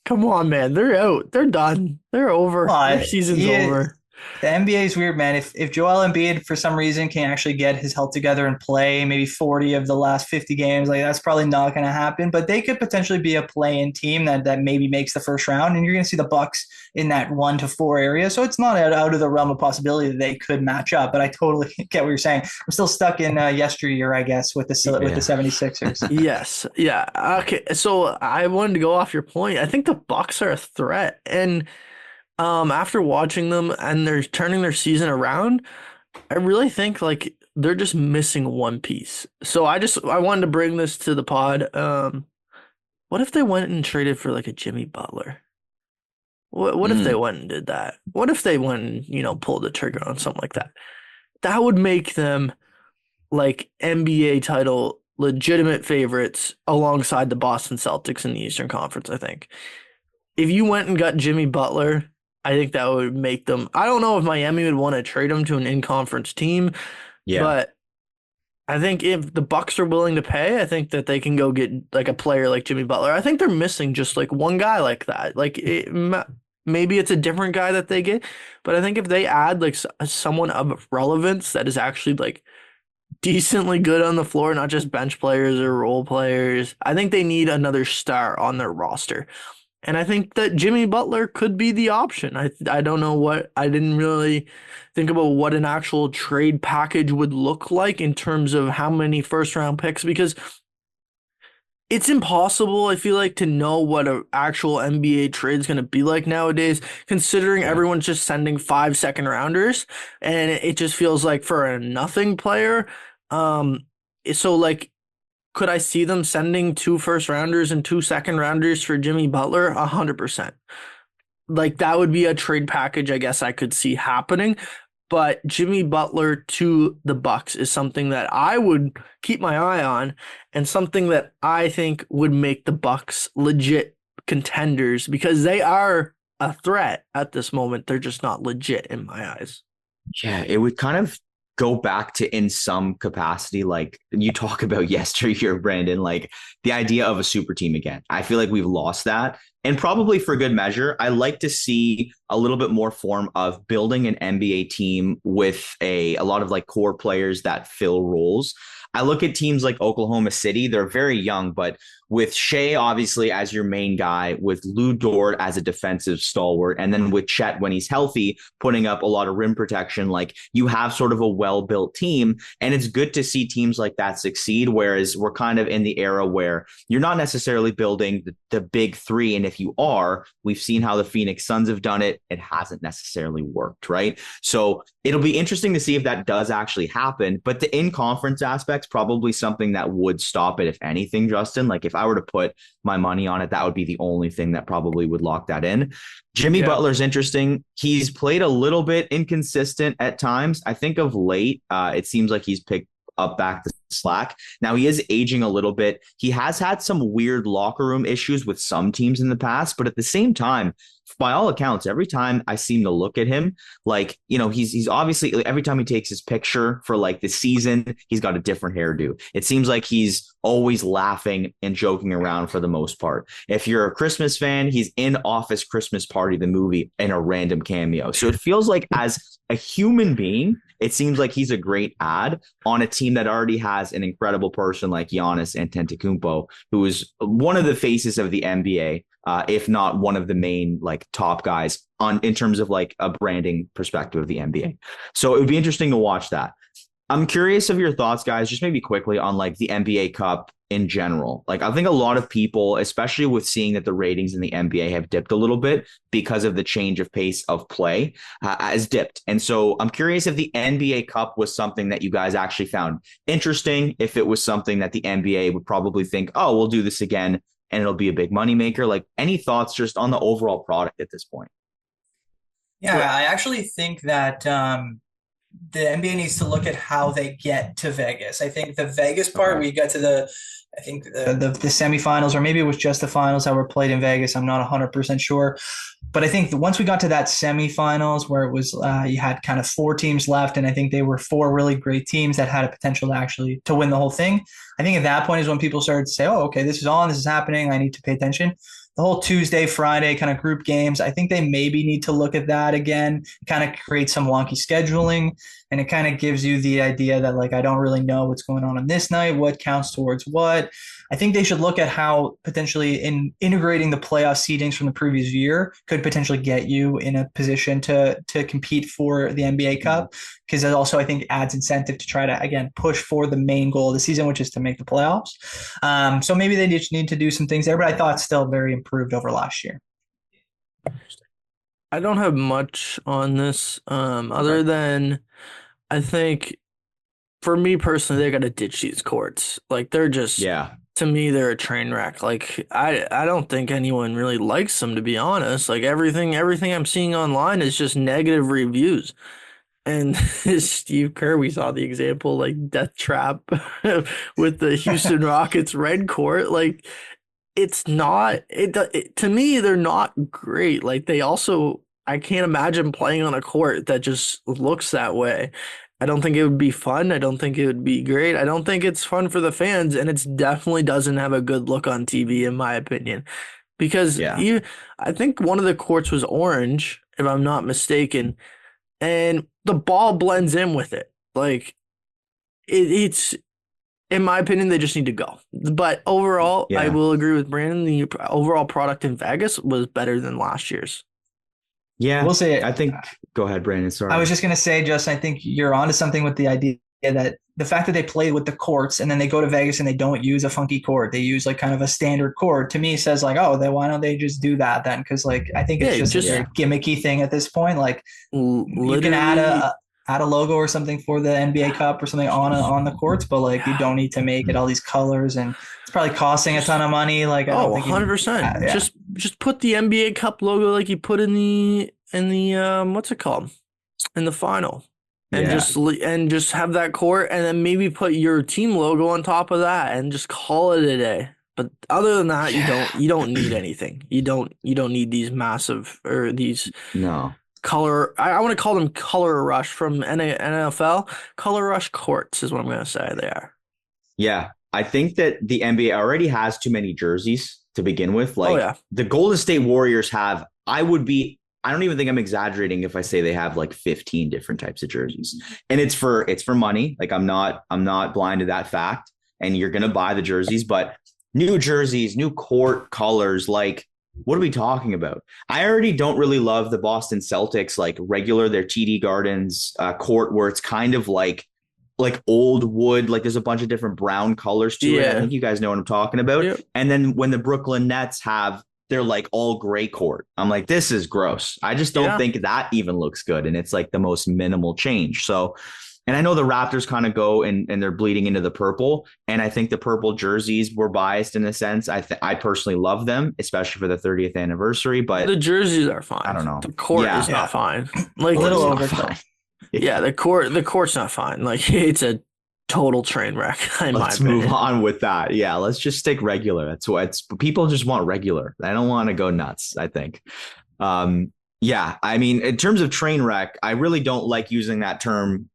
Come on, man. They're out. They're done. They're over. Their season's over. The NBA is weird, man. If Joel Embiid for some reason can actually get his health together and play maybe 40 of the last 50 games, like that's probably not going to happen. But they could potentially be a play-in team that maybe makes the first round, and you're going to see the Bucks in that 1 to 4 area. So it's not out of the realm of possibility that they could match up. But I totally get what you're saying. I'm still stuck in yesteryear, I guess, with the 76ers. Yes, yeah. Okay, so I wanted to go off your point. I think the Bucks are a threat, and after watching them and they're turning their season around, I really think like they're just missing one piece. So I wanted to bring this to the pod. What if they went and traded for like a Jimmy Butler? What if they went and did that? What if they went and, pulled the trigger on something like that? That would make them like NBA title legitimate favorites alongside the Boston Celtics in the Eastern Conference, I think. If you went and got Jimmy Butler, I think that would make them. I don't know if Miami would want to trade him to an in-conference team, but I think if the Bucks are willing to pay, I think that they can go get like a player like Jimmy Butler. I think they're missing just like one guy like that. Like maybe it's a different guy that they get, but I think if they add like someone of relevance that is actually like decently good on the floor, not just bench players or role players, I think they need another star on their roster. And I think that Jimmy Butler could be the option. I don't know I didn't really think about what an actual trade package would look like in terms of how many first round picks, because it's impossible, I feel like, to know what an actual NBA trade is going to be like nowadays, considering everyone's just sending 5 second rounders, and it just feels like for a nothing player. So like, could I see them sending 2 first rounders and 2 second rounders for Jimmy Butler? 100%. like that would be a trade package I guess I could see happening. But Jimmy Butler to the Bucks is something that I would keep my eye on, and something that I think would make the Bucks legit contenders, because they are a threat at this moment. They're just not legit in my eyes. Yeah, it would kind of go back to, in some capacity, like you talk about yesteryear, Brandon, like the idea of a super team again. I feel like we've lost that, and probably for good measure. I like to see a little bit more form of building an NBA team with a lot of like core players that fill roles. I look at teams like Oklahoma City. They're very young, but with Shea obviously as your main guy, with Lou Dort as a defensive stalwart, and then with Chet when he's healthy, putting up a lot of rim protection, like you have sort of a well-built team. And it's good to see teams like that succeed, whereas we're kind of in the era where you're not necessarily building the big three. And if you are, we've seen how the Phoenix Suns have done it. It hasn't necessarily worked, right? So it'll be interesting to see if that does actually happen. But the in-conference aspect's probably something that would stop it, if anything, Justin. Like if I were to put my money on it, that would be the only thing that probably would lock that in. Jimmy Butler's interesting. He's played a little bit inconsistent at times. I think of late, it seems like he's picked up back the slack. Now he is aging a little bit. He has had some weird locker room issues with some teams in the past, but at the same time, by all accounts, every time I seem to look at him, like, you know, he's obviously, like, every time he takes his picture for like the season, he's got a different hairdo. It seems like he's always laughing and joking around for the most part. If you're a Christmas fan, he's in Office Christmas Party, the movie, in a random cameo. So it feels like as a human being, it seems like he's a great add on a team that already has an incredible person like Giannis Antetokounmpo, who is one of the faces of the NBA. If not one of the main like top guys in terms of like a branding perspective of the NBA. So it would be interesting to watch that. I'm curious of your thoughts, guys, just maybe quickly on like the NBA Cup in general. Like I think a lot of people, especially with seeing that the ratings in the NBA have dipped a little bit because of the change of pace of play, has dipped. And so I'm curious if the NBA Cup was something that you guys actually found interesting, if it was something that the NBA would probably think, oh, we'll do this again and it'll be a big moneymaker. Like any thoughts just on the overall product at this point? Yeah, I actually think that the NBA needs to look at how they get to Vegas. I think the Vegas part, we got to the semifinals, or maybe it was just the finals that were played in Vegas. I'm not 100% sure. But I think once we got to that semifinals where it was you had kind of 4 teams left, and I think they were 4 really great teams that had a potential to win the whole thing. I think at that point is when people started to say, oh, okay, this is happening. I need to pay attention. The whole Tuesday, Friday kind of group games, I think they maybe need to look at that again, kind of create some wonky scheduling. And it kind of gives you the idea that, like, I don't really know what's going on this night, what counts towards what. I think they should look at how potentially integrating the playoff seedings from the previous year could potentially get you in a position to compete for the NBA Cup, because it also, I think, adds incentive to try to, again, push for the main goal of the season, which is to make the playoffs. So maybe they just need to do some things there, but I thought it's still very improved over last year. I don't have much on this other than I think for me personally, they got to ditch these courts. Like they're just, to me, they're a train wreck. Like I don't think anyone really likes them, to be honest. Like everything I'm seeing online is just negative reviews. And Steve Kerr, we saw the example, like Death Trap with the Houston Rockets red court. Like it's not, to me, they're not great. Like they also, I can't imagine playing on a court that just looks that way. I don't think it would be fun. I don't think it would be great. I don't think it's fun for the fans, and it definitely doesn't have a good look on TV, in my opinion. Because I think one of the courts was orange, if I'm not mistaken, and the ball blends in with it. Like it's, in my opinion, they just need to go. But overall, I will agree with Brandon. The overall product in Vegas was better than last year's. Yeah, we'll say. I think. Go ahead, Brandon. Sorry. I was just going to say, Justin, I think you're onto something with the idea that the fact that they play with the courts and then they go to Vegas and they don't use a funky court, they use like kind of a standard court. To me, says like, oh, then why don't they just do that then? Because like I think it's just a very gimmicky thing at this point. Like you can add add a logo or something for the NBA Cup or something on the courts, but like you don't need to make it all these colors, and it's probably costing a ton of money. Like I don't think 100%. yeah. Just put the NBA Cup logo like you put in the what's it called? In the final. And just have that court, and then maybe put your team logo on top of that and just call it a day. But other than that, you don't need anything. You don't need these massive or these color. I want to call them color rush from NFL. Color rush courts is what I'm going to say they are. Yeah, I think that the NBA already has too many jerseys to begin with. Like the Golden State Warriors have. I don't even think I'm exaggerating if I say they have like 15 different types of jerseys, and it's for money. Like I'm not blind to that fact, and you're gonna buy the jerseys, but new jerseys, new court colors, like what are we talking about? I already don't really love the Boston Celtics, like their TD Gardens court where it's kind of like old wood, like there's a bunch of different brown colors to it. I think you guys know what I'm talking about. Yep. And then when the Brooklyn Nets have they're like all gray court, I'm like, this is gross. I just don't think that even looks good. And it's like the most minimal change. So, and I know the Raptors kind of go and they're bleeding into the purple. And I think the purple jerseys were biased in a sense. I personally love them, especially for the 30th anniversary. But the jerseys are fine. I don't know. The court is not fine. Like a little over. Yeah, the court's not fine. Like it's a total train wreck. Let's move on with that. Yeah, let's just stick regular. That's what people just want regular. They don't want to go nuts, I think. Yeah, I mean, in terms of train wreck, I really don't like using that term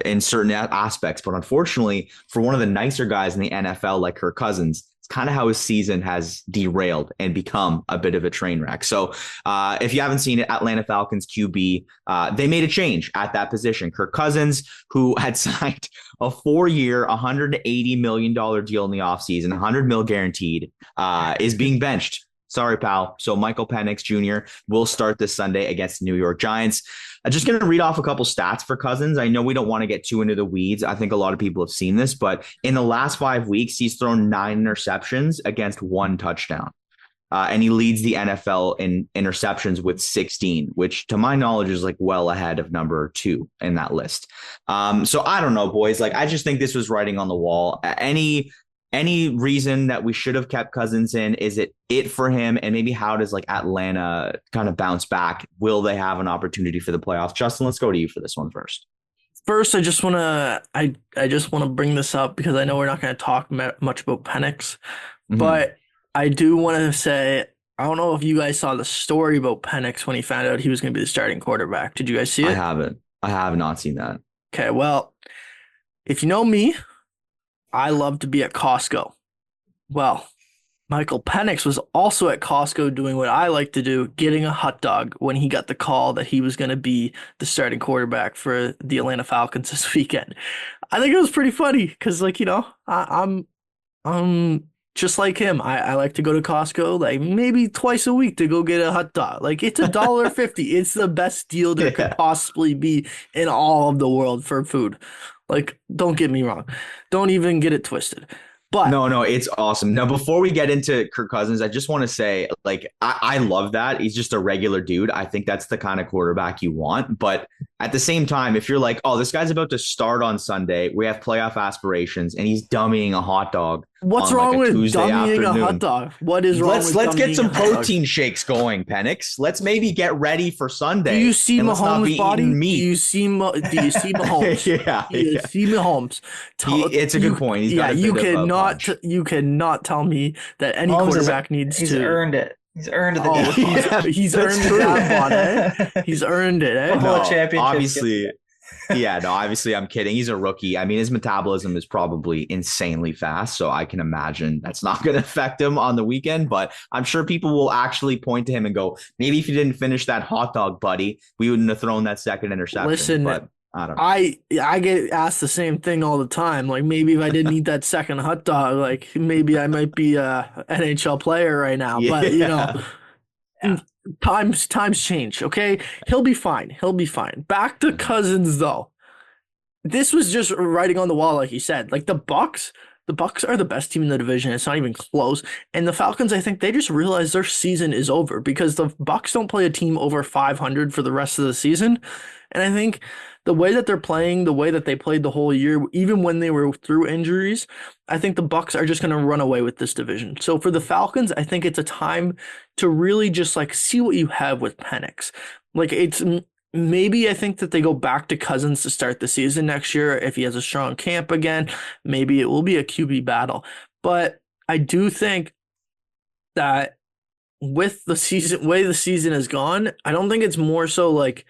in certain aspects. But unfortunately, for one of the nicer guys in the NFL, like Kirk Cousins, it's kind of how his season has derailed and become a bit of a train wreck. So if you haven't seen it, Atlanta Falcons QB, they made a change at that position. Kirk Cousins, who had signed a 4-year, $180 million deal in the offseason, $100 million guaranteed, is being benched. Sorry, pal. So Michael Penix Jr. will start this Sunday against the New York Giants. I'm just going to read off a couple stats for Cousins. I know we don't want to get too into the weeds. I think a lot of people have seen this, but in the last 5 weeks, he's thrown 9 interceptions against 1 touchdown. And he leads the NFL in interceptions with 16, which to my knowledge is like well ahead of number 2 in that list. So I don't know, boys. Like I just think this was writing on the wall. Any reason that we should have kept Cousins in? Is it for him? And maybe how does like Atlanta kind of bounce back? Will they have an opportunity for the playoffs? Justin, let's go to you for this one first. First, I just want to bring this up because I know we're not going to talk much about Penix, but I do want to say, I don't know if you guys saw the story about Penix when he found out he was going to be the starting quarterback. Did you guys see it? I haven't. I have not seen that. Okay, well, if you know me, I love to be at Costco. Well, Michael Penix was also at Costco doing what I like to do, getting a hot dog when he got the call that he was going to be the starting quarterback for the Atlanta Falcons this weekend. I think it was pretty funny because, like, you know, I'm just like him. I like to go to Costco like maybe twice a week to go get a hot dog. Like it's $1.50. It's the best deal there could possibly be in all of the world for food. Like, don't get me wrong. Don't even get it twisted. But no, it's awesome. Now, before we get into Kirk Cousins, I just want to say, like, I love that. He's just a regular dude. I think that's the kind of quarterback you want. But at the same time, if you're like, oh, this guy's about to start on Sunday, we have playoff aspirations, and he's dummying a hot dog. What's wrong with dummying a hot dog? What is wrong with Let's get some protein shakes going, Penix. Let's maybe get ready for Sunday. Do you see Mahomes' body? Do you see Mahomes? Yeah. Do you see Mahomes? It's a good point. He's got you cannot tell me that any quarterback needs to. He's earned it. He's earned the deal. He's earned that one, eh? He's earned it, eh? No, obviously. Obviously I'm kidding. He's a rookie. I mean, his metabolism is probably insanely fast, so I can imagine that's not going to affect him on the weekend, but I'm sure people will actually point to him and go, maybe if you didn't finish that hot dog, buddy, we wouldn't have thrown that second interception. Listen, but I don't know. I get asked the same thing all the time. Like maybe if I didn't eat that second hot dog, like maybe I might be a NHL player right now, but you know, times change. Okay. He'll be fine. Back to Cousins though. This was just writing on the wall. Like you said, like the Bucks the Bucks are the best team in the division. It's not even close. And the Falcons, I think they just realized their season is over because the Bucks don't play a team over 500 for the rest of the season. And I think the way that they're playing, the way that they played the whole year, even when they were through injuries, I think the Bucks are just going to run away with this division. So for the Falcons, I think it's a time to really just like see what you have with Penix. Like it's maybe I think that they go back to Cousins to start the season next year. If he has a strong camp again, maybe it will be a QB battle. But I do think that with the season, way the season has gone, I don't think it's more so like,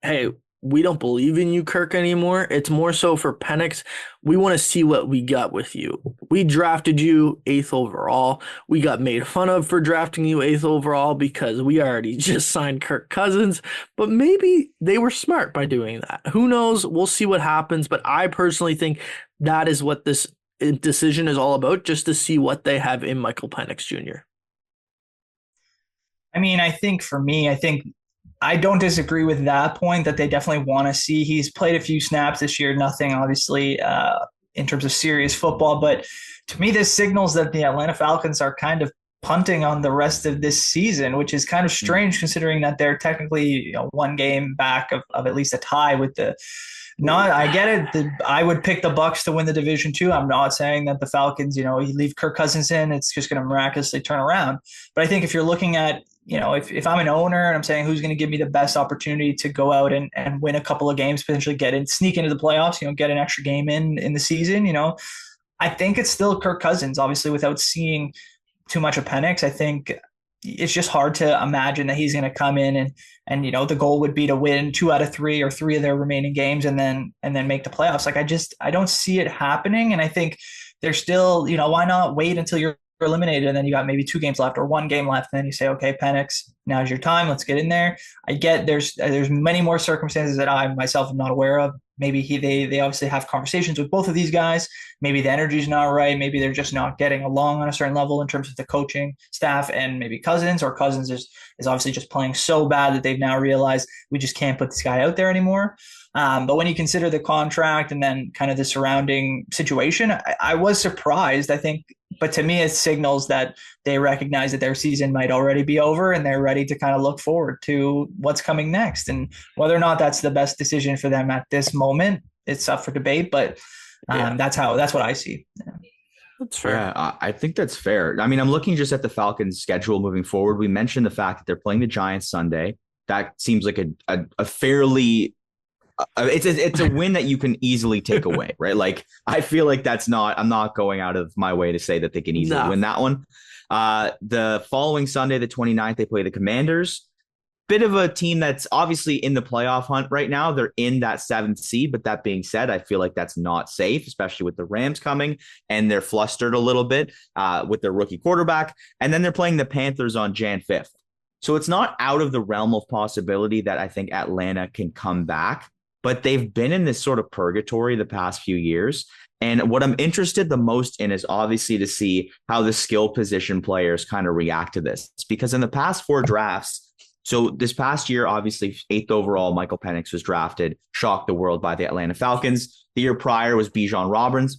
hey, we don't believe in you, Kirk, anymore. It's more so for Penix. We want to see what we got with you. We drafted you 8th overall. We got made fun of for drafting you 8th overall because we already just signed Kirk Cousins. But maybe they were smart by doing that. Who knows? We'll see what happens. But I personally think that is what this decision is all about, just to see what they have in Michael Penix Jr. I mean, I think for me, I don't disagree with that point that they definitely want to see. He's played a few snaps this year, nothing obviously in terms of serious football. But to me, this signals that the Atlanta Falcons are kind of punting on the rest of this season, which is kind of strange considering that they're technically one game back of at least a tie with the not, I get it. I would pick the Bucks to win the division too. I'm not saying that the Falcons, you leave Kirk Cousins in, it's just going to miraculously turn around. But I think if you're looking at, if I'm an owner and I'm saying who's going to give me the best opportunity to go out and win a couple of games, potentially sneak into the playoffs, get an extra game in the season, I think it's still Kirk Cousins, obviously, without seeing too much of Penix. I think it's just hard to imagine that he's going to come in and the goal would be to win 2 out of 3 or 3 of their remaining games and then make the playoffs. Like I don't see it happening. And I think there's still, why not wait until you're eliminated and then you got maybe 2 games left or 1 game left. And then you say, okay, Penix, now's your time. Let's get in there. I get there's many more circumstances that I myself am not aware of. Maybe they obviously have conversations with both of these guys. Maybe the energy's not right. Maybe they're just not getting along on a certain level in terms of the coaching staff and maybe Cousins is obviously just playing so bad that they've now realized we just can't put this guy out there anymore. But when you consider the contract and then kind of the surrounding situation, I was surprised, I think. But to me, it signals that they recognize that their season might already be over and they're ready to kind of look forward to what's coming next. And whether or not that's the best decision for them at this moment, it's up for debate. But that's what I see. Yeah. That's fair. Yeah, I think that's fair. I mean, I'm looking just at the Falcons' schedule moving forward. We mentioned the fact that they're playing the Giants Sunday. That seems like a fairly it's a win that you can easily take away, right? Like I feel like I'm not going out of my way to say that they can easily win that one. The following Sunday, the 29th, they play the Commanders. Bit of a team that's obviously in the playoff hunt right now. They're in that 7th seed, but that being said, I feel like that's not safe, especially with the Rams coming and they're flustered a little bit with their rookie quarterback. And then they're playing the Panthers on Jan 5th. So it's not out of the realm of possibility that I think Atlanta can come back. But they've been in this sort of purgatory the past few years. And what I'm interested the most in is obviously to see how the skill position players kind of react to this. Because in the past 4 drafts, so this past year, obviously 8th overall, Michael Penix was drafted, shocked the world by the Atlanta Falcons. The year prior was Bijan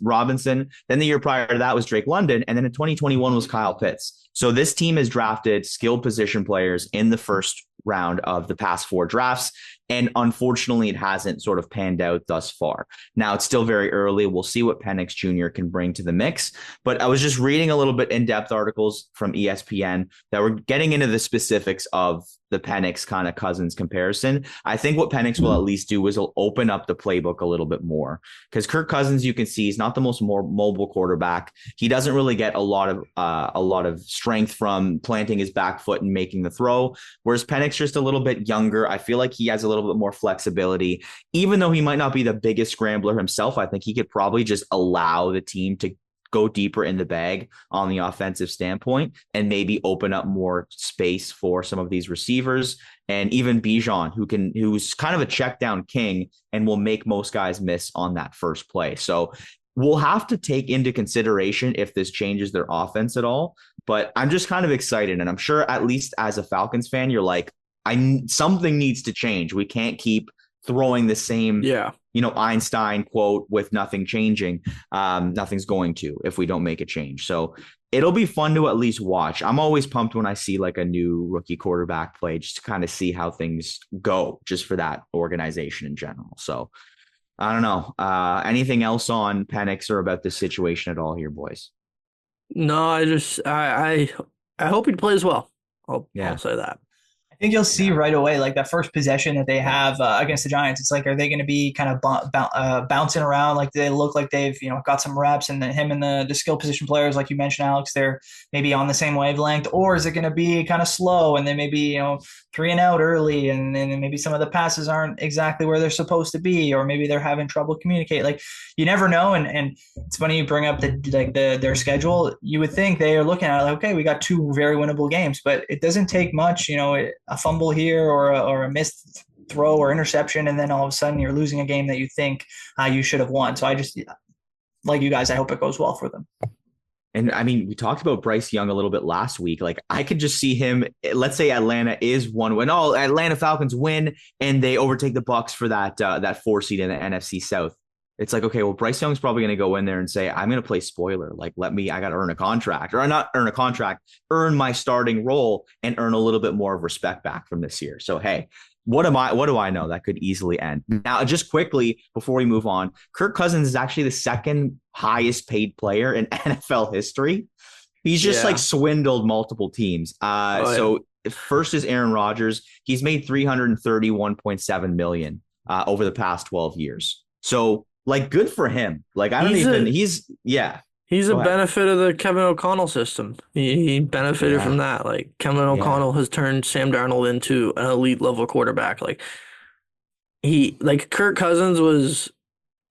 Robinson. Then the year prior to that was Drake London. And then in 2021 was Kyle Pitts. So this team has drafted skilled position players in the first round of the past 4 drafts. And unfortunately, it hasn't sort of panned out thus far. Now, it's still very early. We'll see what Penix Jr. can bring to the mix. But I was just reading a little bit in-depth articles from ESPN that were getting into the specifics of the Penix kind of Cousins comparison. I think what Penix will at least do is he'll open up the playbook a little bit more. Because Kirk Cousins, you can see, he's not the most more mobile quarterback. He doesn't really get a lot of strength from planting his back foot and making the throw. Whereas Penix just a little bit younger. I feel like he has a little bit more flexibility. Even though he might not be the biggest scrambler himself, I think he could probably just allow the team to go deeper in the bag on the offensive standpoint and maybe open up more space for some of these receivers. And even Bijan, who's kind of a check down king and will make most guys miss on that first play. So we'll have to take into consideration if this changes their offense at all. But I'm just kind of excited. And I'm sure at least as a Falcons fan, you're like, something needs to change. We can't keep throwing the same, Einstein quote with nothing changing. Nothing's going to if we don't make a change. So it'll be fun to at least watch. I'm always pumped when I see like a new rookie quarterback play, just to kind of see how things go just for that organization in general. So I don't know. Anything else on Penix or about this situation at all here, boys? No, I hope he plays well. I'll say that. I think you'll see right away, like that first possession that they have against the Giants. It's like, are they going to be kind of bouncing around? Like they look like they've, got some reps, and then him and the skill position players, like you mentioned, Alex, they're maybe on the same wavelength, or is it going to be kind of slow and they maybe, 3 and out early, and then maybe some of the passes aren't exactly where they're supposed to be, or maybe they're having trouble communicate. Like you never know. And it's funny you bring up their schedule. You would think they are looking at it like, okay, we got 2 very winnable games, but it doesn't take much, a fumble here or a missed throw or interception, and then all of a sudden you're losing a game that you think you should have won. So I just, like you guys, I hope it goes well for them. And I mean, we talked about Bryce Young a little bit last week. Like I could just see him, let's say Atlanta is 1-win. Oh, Atlanta Falcons win and they overtake the Bucks for that 4 seed in the NFC South. It's like, okay, well, Bryce Young's probably going to go in there and say, I'm going to play spoiler. Like, I got to earn a contract, or not earn a contract, earn my starting role and earn a little bit more of respect back from this year. So, hey, what do I know? That could easily end. Now, just quickly before we move on, Kirk Cousins is actually the second highest paid player in NFL history. He's just like swindled multiple teams. So first is Aaron Rodgers. He's made $331.7 million over the past 12 years. So like, good for him. Like, He's a benefit of the Kevin O'Connell system. He benefited from that. Like Kevin O'Connell has turned Sam Darnold into an elite level quarterback. Like Kirk Cousins was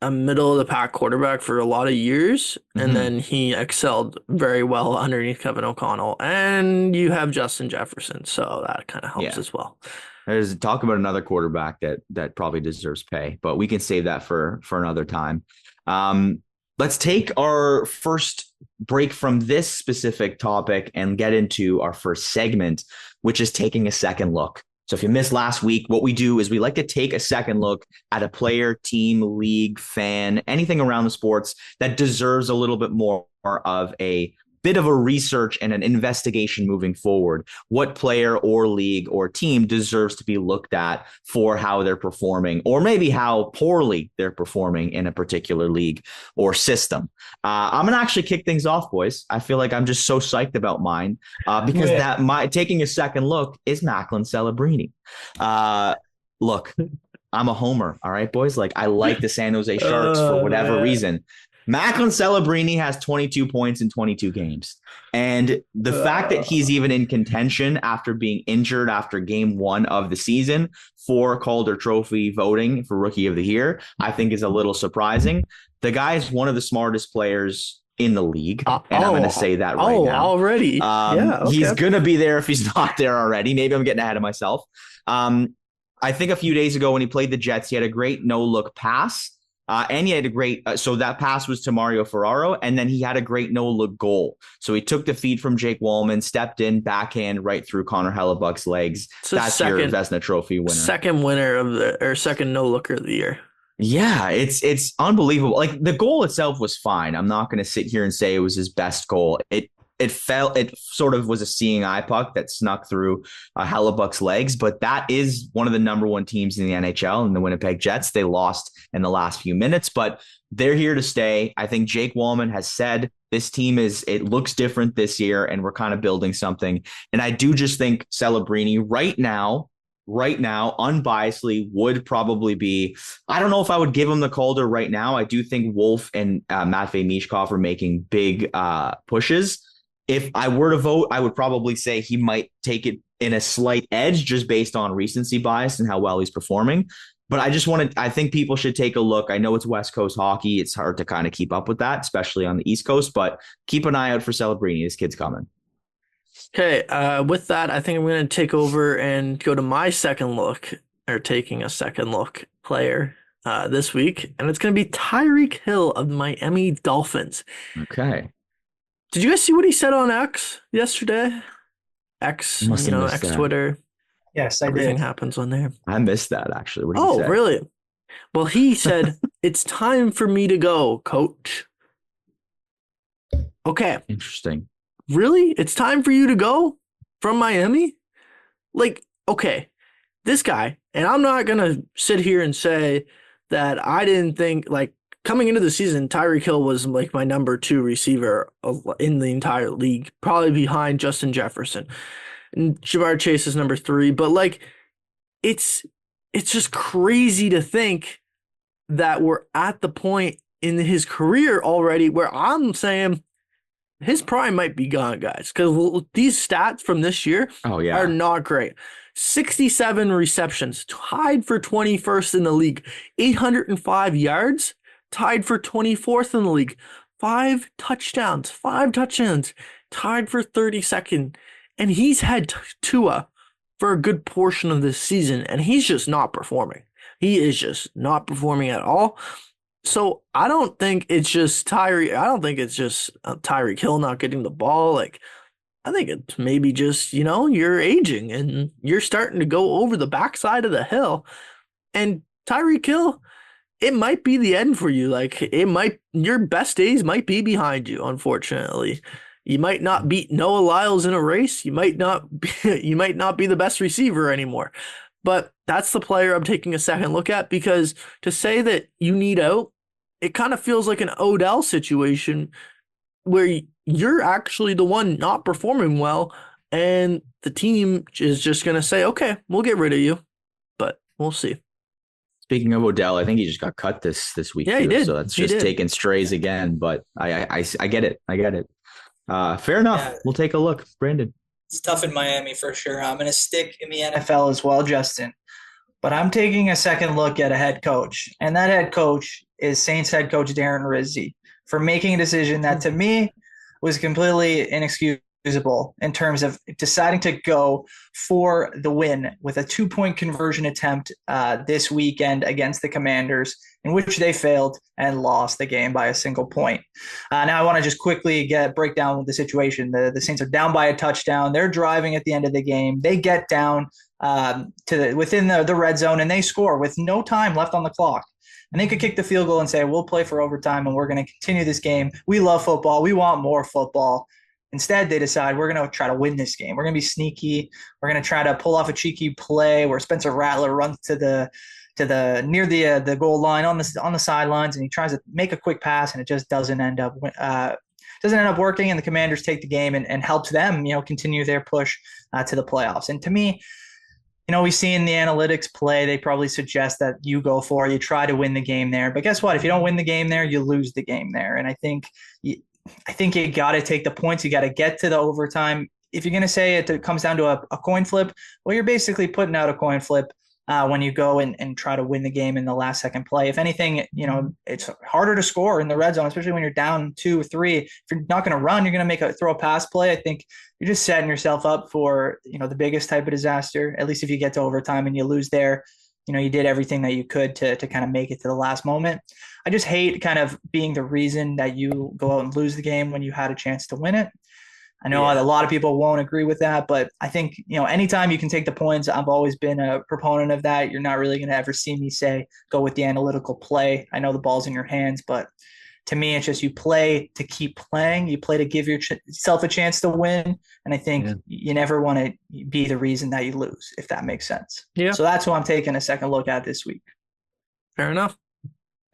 a middle of the pack quarterback for a lot of years, and then he excelled very well underneath Kevin O'Connell. And you have Justin Jefferson, so that kind of helps as well. There's talk about another quarterback that probably deserves pay, but we can save that for another time. Let's take our first break from this specific topic and get into our first segment, which is taking a second look. So if you missed last week, what we do is we like to take a second look at a player, team, league, fan, anything around the sports that deserves a little bit more of a bit of a research and an investigation moving forward. What player or league or team deserves to be looked at for how they're performing, or maybe how poorly they're performing in a particular league or system. I'm going to actually kick things off, boys. I feel like I'm just so psyched about mine because taking a second look is Macklin Celebrini. Look, I'm a homer. All right, boys. Like, I like the San Jose Sharks for whatever reason. Macklin Celebrini has 22 points in 22 games. And the fact that he's even in contention after being injured after game 1 of the season for Calder Trophy voting for Rookie of the Year, I think is a little surprising. The guy is one of the smartest players in the league. And I'm going to say that right now. Already. He's going to be there if he's not there already. Maybe I'm getting ahead of myself. I think a few days ago when he played the Jets, he had a great no-look pass. And he had a great, so that pass was to Mario Ferraro, and then he had a great no-look goal. So he took the feed from Jake Wallman, stepped in, backhand right through Connor Hellebuck's legs. That's your Vezina Trophy winner. Second winner second no-looker of the year. Yeah, it's unbelievable. Like, the goal itself was fine. I'm not going to sit here and say it was his best goal. It sort of was a seeing eye puck that snuck through Hellebuck's legs, but that is one of the number 1 teams in the NHL, and the Winnipeg Jets. They lost in the last few minutes, but they're here to stay. I think Jake Wallman has said this team it looks different this year, and we're kind of building something. And I do just think Celebrini right now, unbiasedly would probably be, I don't know if I would give him the Calder right now. I do think Wolf and Matvei Michkov are making big pushes. If I were to vote, I would probably say he might take it in a slight edge just based on recency bias and how well he's performing. But I think people should take a look. I know it's West Coast hockey. It's hard to kind of keep up with that, especially on the East Coast, but keep an eye out for Celebrini. This kid's coming. Okay. With that, I think I'm going to take over and go to my second look, or taking a second look player this week. And it's going to be Tyreek Hill of the Miami Dolphins. Okay. Did you guys see what he said on X yesterday? X Twitter. Yes, I Everything did. happens on there. I missed that, actually. What did he say? Really? Well, he said, "It's time for me to go, coach." Okay, Interesting. really? It's time for you to go from Miami? Like, okay, this guy, and I'm not going to sit here and say that I didn't think, like, coming into the season, Tyreek Hill was like my number 2 receiver in the entire league, probably behind Justin Jefferson. And Ja'Marr Chase is number 3, but like, it's just crazy to think that we're at the point in his career already where I'm saying his prime might be gone, guys, because these stats from this year Oh, are yeah. not great. 67 receptions, tied for 21st in the league. 805 yards, tied for 24th in the league. 5 touchdowns, tied for 32nd. And he's had Tua for a good portion of this season, and he's just not performing. He is just not performing at all. So I don't think it's just Tyreek. I don't think it's just Tyreek Hill not getting the ball. Like, I think it's maybe just, you're aging and you're starting to go over the backside of the hill. And Tyreek Hill, it might be the end for you. Like, your best days might be behind you, unfortunately. You might not beat Noah Lyles in a race. You might not be, you might not be the best receiver anymore. But that's the player I'm taking a second look at, because to say that you need out, it kind of feels like an Odell situation where you're actually the one not performing well, and the team is just going to say, okay, we'll get rid of you, but we'll see. Speaking of Odell, I think he just got cut this week Yeah, too. he did. So that's He just did. taking strays again. But I get it. I get it. Fair enough. Yeah. We'll take a look. Brandon. It's tough in Miami for sure. I'm going to stick in the NFL as well, Justin. But I'm taking a second look at a head coach, and that head coach is Saints head coach Darren Rizzi, for making a decision that to me was completely inexcusable in terms of deciding to go for the win with a 2-point conversion attempt this weekend against the Commanders, in which they failed and lost the game by a single point. Now I want to just quickly break down the situation. The Saints are down by a touchdown. They're driving at the end of the game. They get down within the red zone, and they score with no time left on the clock. And they could kick the field goal and say, we'll play for overtime and we're going to continue this game. We love football. We want more football. Instead, they decide we're going to try to win this game. We're going to be sneaky. We're going to try to pull off a cheeky play where Spencer Rattler runs to the near the goal line on the sidelines, and he tries to make a quick pass, and it just doesn't end up working. And the Commanders take the game and helps them, continue their push to the playoffs. And to me, we've seen the analytics play. They probably suggest that you go for it. You try to win the game there. But guess what? If you don't win the game there, you lose the game there. And I think you got to take the points. You got to get to the overtime. If you're going to say it comes down to a coin flip, well, you're basically putting out a coin flip when you go and try to win the game in the last second play. If anything, it's harder to score in the red zone, especially when you're down 2 or 3. If you're not going to run, you're going to throw a pass play. I think you're just setting yourself up for, the biggest type of disaster. At least if you get to overtime and you lose there, you did everything that you could to kind of make it to the last moment. I just hate kind of being the reason that you go out and lose the game when you had a chance to win it. I know a lot of people won't agree with that, but I think, anytime you can take the points, I've always been a proponent of that. You're not really going to ever see me say, go with the analytical play. I know the ball's in your hands, but to me, it's just you play to keep playing. You play to give yourself a chance to win. And I think you never want to be the reason that you lose, if that makes sense. Yeah. So that's who I'm taking a second look at this week. Fair enough.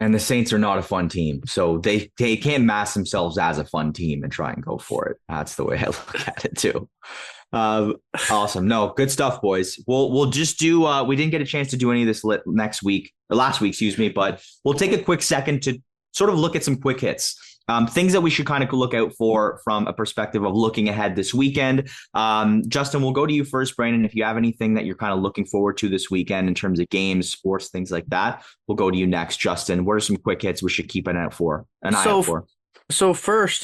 And the Saints are not a fun team, so they can't mask themselves as a fun team and try and go for it. That's the way I look at it too. Awesome. No, good stuff, boys. We'll just do. We didn't get a chance to do any of this last week, excuse me, but we'll take a quick second to sort of look at some quick hits. Things that we should kind of look out for from a perspective of looking ahead this weekend. Justin, we'll go to you first, Brandon. If you have anything that you're kind of looking forward to this weekend in terms of games, sports, things like that, we'll go to you next. Justin, what are some quick hits we should keep an eye out for? So first,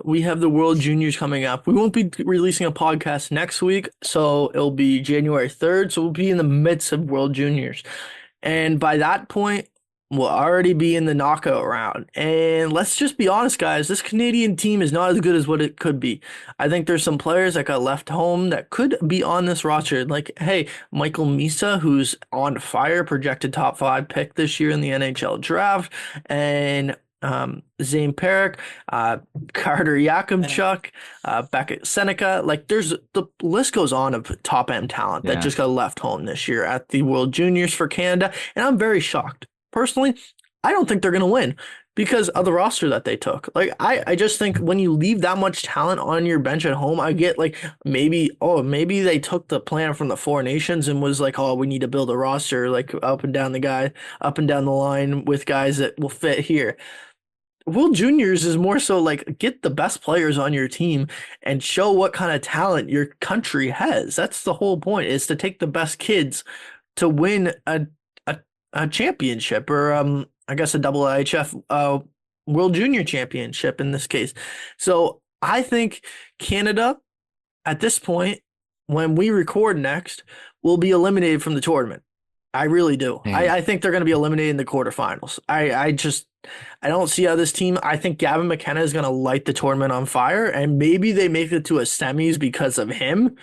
we have the World Juniors coming up. We won't be releasing a podcast next week, so it'll be January 3rd. So we'll be in the midst of World Juniors. And by that point, will already be in the knockout round. And let's just be honest, guys, this Canadian team is not as good as what it could be. I think there's some players that got left home that could be on this roster. Like, hey, Michael Misa, who's on fire, projected top 5 pick this year in the NHL draft, and Zane Perrick, Carter Yakimchuk, Beckett Seneca. Like, there's the list goes on of top end talent that just got left home this year at the World Juniors for Canada, and I'm very shocked. Personally, I don't think they're going to win because of the roster that they took. Like, I just think when you leave that much talent on your bench at home, I get like maybe they took the plan from the Four Nations and was like, oh, we need to build a roster like up and down the line with guys that will fit here. World Juniors is more so like get the best players on your team and show what kind of talent your country has. That's the whole point, is to take the best kids to win a championship, or I guess a double IHF World Junior Championship in this case. So I think Canada at this point, when we record next, will be eliminated from the tournament. I really do. I think they're going to be eliminated in the quarterfinals. I don't see how this team. I think Gavin McKenna is going to light the tournament on fire, and maybe they make it to a semis because of him.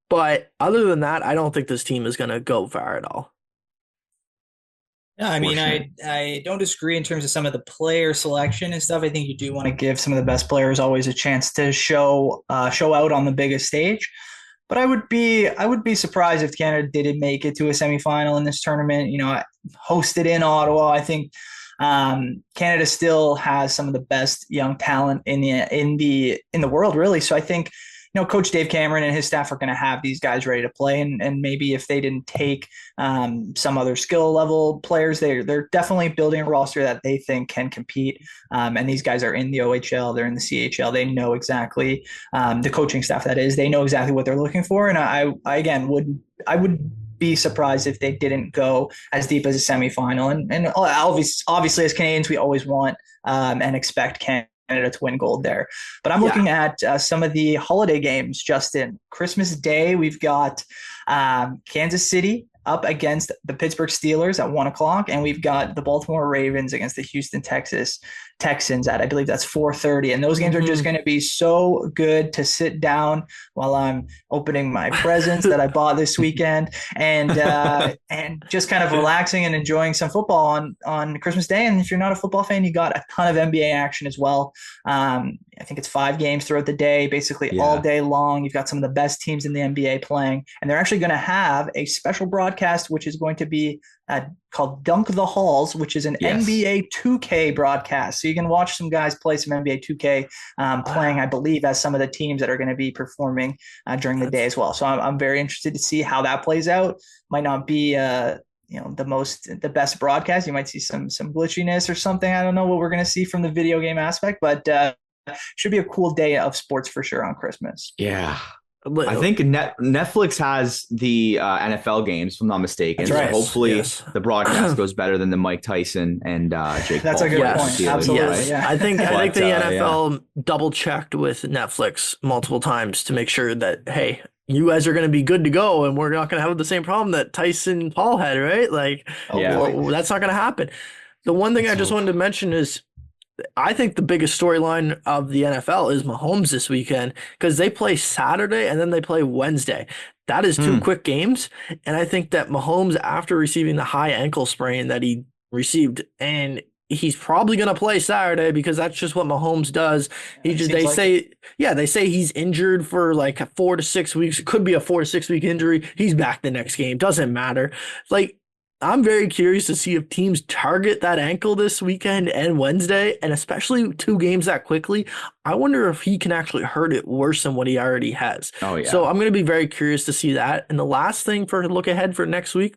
But other than that, I don't think this team is going to go far at all. Yeah, I mean, I don't disagree in terms of some of the player selection and stuff. I think you do want to give some of the best players always a chance to show out on the biggest stage. But I would be surprised if Canada didn't make it to a semifinal in this tournament. You know, hosted in Ottawa, I think Canada still has some of the best young talent in the world, really. So I think, you know, Coach Dave Cameron and his staff are going to have these guys ready to play, and maybe if they didn't take some other skill level players, they're definitely building a roster that they think can compete. And these guys are in the OHL, they're in the CHL, they know exactly the coaching staff, that is, they know exactly what they're looking for. And I would be surprised if they didn't go as deep as a semifinal. And obviously, as Canadians, we always want and expect Canada to win gold there. But I'm looking at some of the holiday games, Justin. Christmas Day, we've got Kansas City up against the Pittsburgh Steelers at 1:00, and we've got the Baltimore Ravens against the Houston Texans at, I believe that's 4:30. And those games are just going to be so good to sit down while I'm opening my presents that I bought this weekend, and just kind of relaxing and enjoying some football on Christmas Day. And if you're not a football fan, you got a ton of NBA action as well. I think it's 5 games throughout the day, basically all day long. You've got some of the best teams in the NBA playing, and they're actually going to have a special broadcast, which is going to be called Dunk the Halls, which is an NBA 2K broadcast. So you can watch some guys play some NBA 2K playing, I believe, as some of the teams that are going to be performing during the day as well. So I'm very interested to see how that plays out. Might not be the best broadcast. You might see some glitchiness or something. I don't know what we're going to see from the video game aspect, but should be a cool day of sports for sure on Christmas. Yeah. I think Netflix has the NFL games, if I'm not mistaken. That's right. So hopefully the broadcast goes better than the Mike Tyson and Jake That's Paul. a good point. Steelers, Absolutely. right? Yeah. I think the NFL double checked with Netflix multiple times to make sure that, hey, you guys are going to be good to go, and we're not going to have the same problem that Tyson Paul had, right? Like, that's not going to happen. The one thing I just wanted to mention is, I think the biggest storyline of the NFL is Mahomes this weekend, because they play Saturday and then they play Wednesday. That is 2 quick games. And I think that Mahomes, after receiving the high ankle sprain that he received, and he's probably going to play Saturday because that's just what Mahomes does. They say he's injured for like 4 to 6 weeks. It could be a 4 to 6 week injury. He's back the next game. Doesn't matter. Like, I'm very curious to see if teams target that ankle this weekend and Wednesday, and especially 2 games that quickly. I wonder if he can actually hurt it worse than what he already has. Oh, yeah. So I'm going to be very curious to see that. And the last thing for look ahead for next week,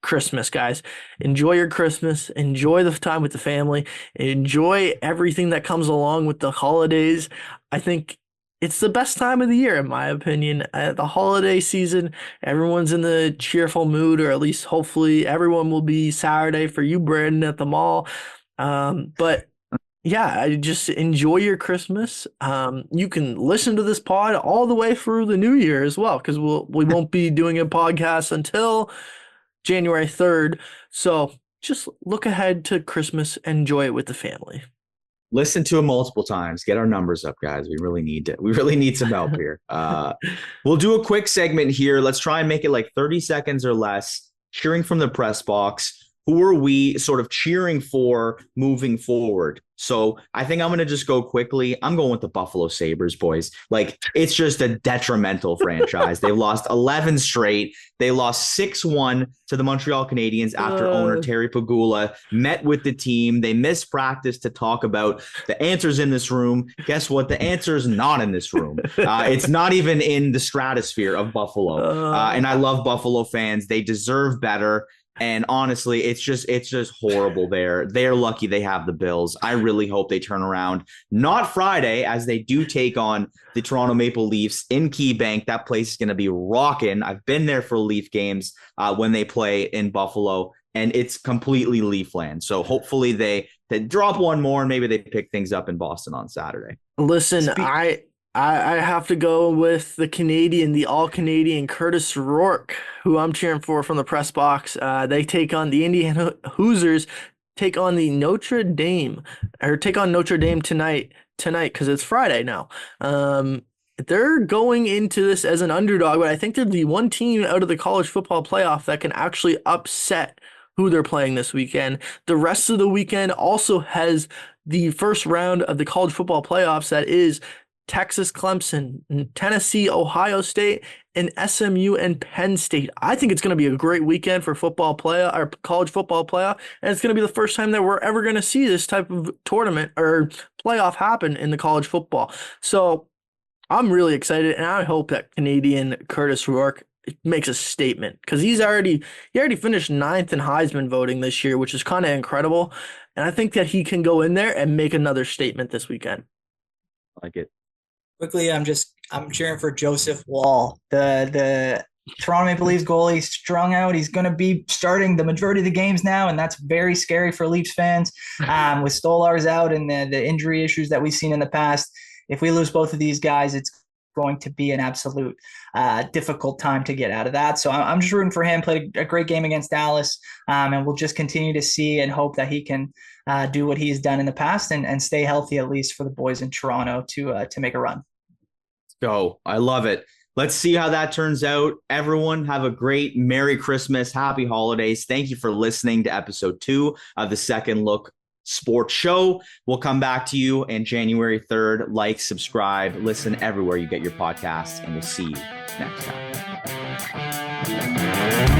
Christmas, guys. Enjoy your Christmas. Enjoy the time with the family. Enjoy everything that comes along with the holidays. I think it's the best time of the year, in my opinion. The holiday season, everyone's in the cheerful mood, or at least hopefully everyone will be Saturday for you, Brandon, at the mall. But yeah, I just enjoy your Christmas. You can listen to this pod all the way through the new year as well, because we won't be doing a podcast until January 3rd. So just look ahead to Christmas, enjoy it with the family. Listen to it multiple times. Get our numbers up, guys. We really need some help here. We'll do a quick segment here. Let's try and make it like 30 seconds or less. Cheering from the press box. Who are we sort of cheering for moving forward? So I think I'm going to just go quickly. I'm going with the Buffalo Sabres, boys. Like, it's just a detrimental franchise. They've lost 11 straight. They lost 6-1 to the Montreal Canadiens after owner Terry Pegula met with the team. They missed practice to talk about the answers in this room. Guess what? The answer is not in this room. It's not even in the stratosphere of Buffalo. And I love Buffalo fans. They deserve better. And honestly, it's just horrible there. They're lucky they have the Bills. I really hope they turn around. Not Friday, as they do take on the Toronto Maple Leafs in KeyBank. That place is going to be rocking. I've been there for Leaf games when they play in Buffalo, and it's completely Leafland. So hopefully they drop one more, and maybe they pick things up in Boston on Saturday. Listen, I have to go with the all-Canadian Curtis Rourke, who I'm cheering for from the press box. They take on the Indiana Hoosiers, take on Notre Dame tonight because it's Friday now. They're going into this as an underdog, but I think they're the one team out of the college football playoff that can actually upset who they're playing this weekend. The rest of the weekend also has the first round of the college football playoffs that is Texas, Clemson, Tennessee, Ohio State, and SMU and Penn State. I think it's going to be a great weekend for college football playoff, and it's going to be the first time that we're ever going to see this type of tournament or playoff happen in the college football. So I'm really excited, and I hope that Canadian Curtis Rourke makes a statement, because he already finished 9th in Heisman voting this year, which is kind of incredible, and I think that he can go in there and make another statement this weekend. I like it. Quickly, I'm cheering for Joseph Wall, the Toronto Maple Leafs goalie, strung out. He's going to be starting the majority of the games now, and that's very scary for Leafs fans. With Stolarz out and the injury issues that we've seen in the past, if we lose both of these guys, it's going to be an absolute difficult time to get out of that. So I'm just rooting for him. Played a great game against Dallas, and we'll just continue to see and hope that he can do what he's done in the past and stay healthy, at least for the boys in Toronto to make a run. Let's go. I love it. Let's see how that turns out. Everyone have a great Merry Christmas. Happy holidays. Thank you for listening to episode 2 of the Second Look Sports Show. We'll come back to you on January 3rd. Like, subscribe, listen everywhere you get your podcasts, and we'll see you next time.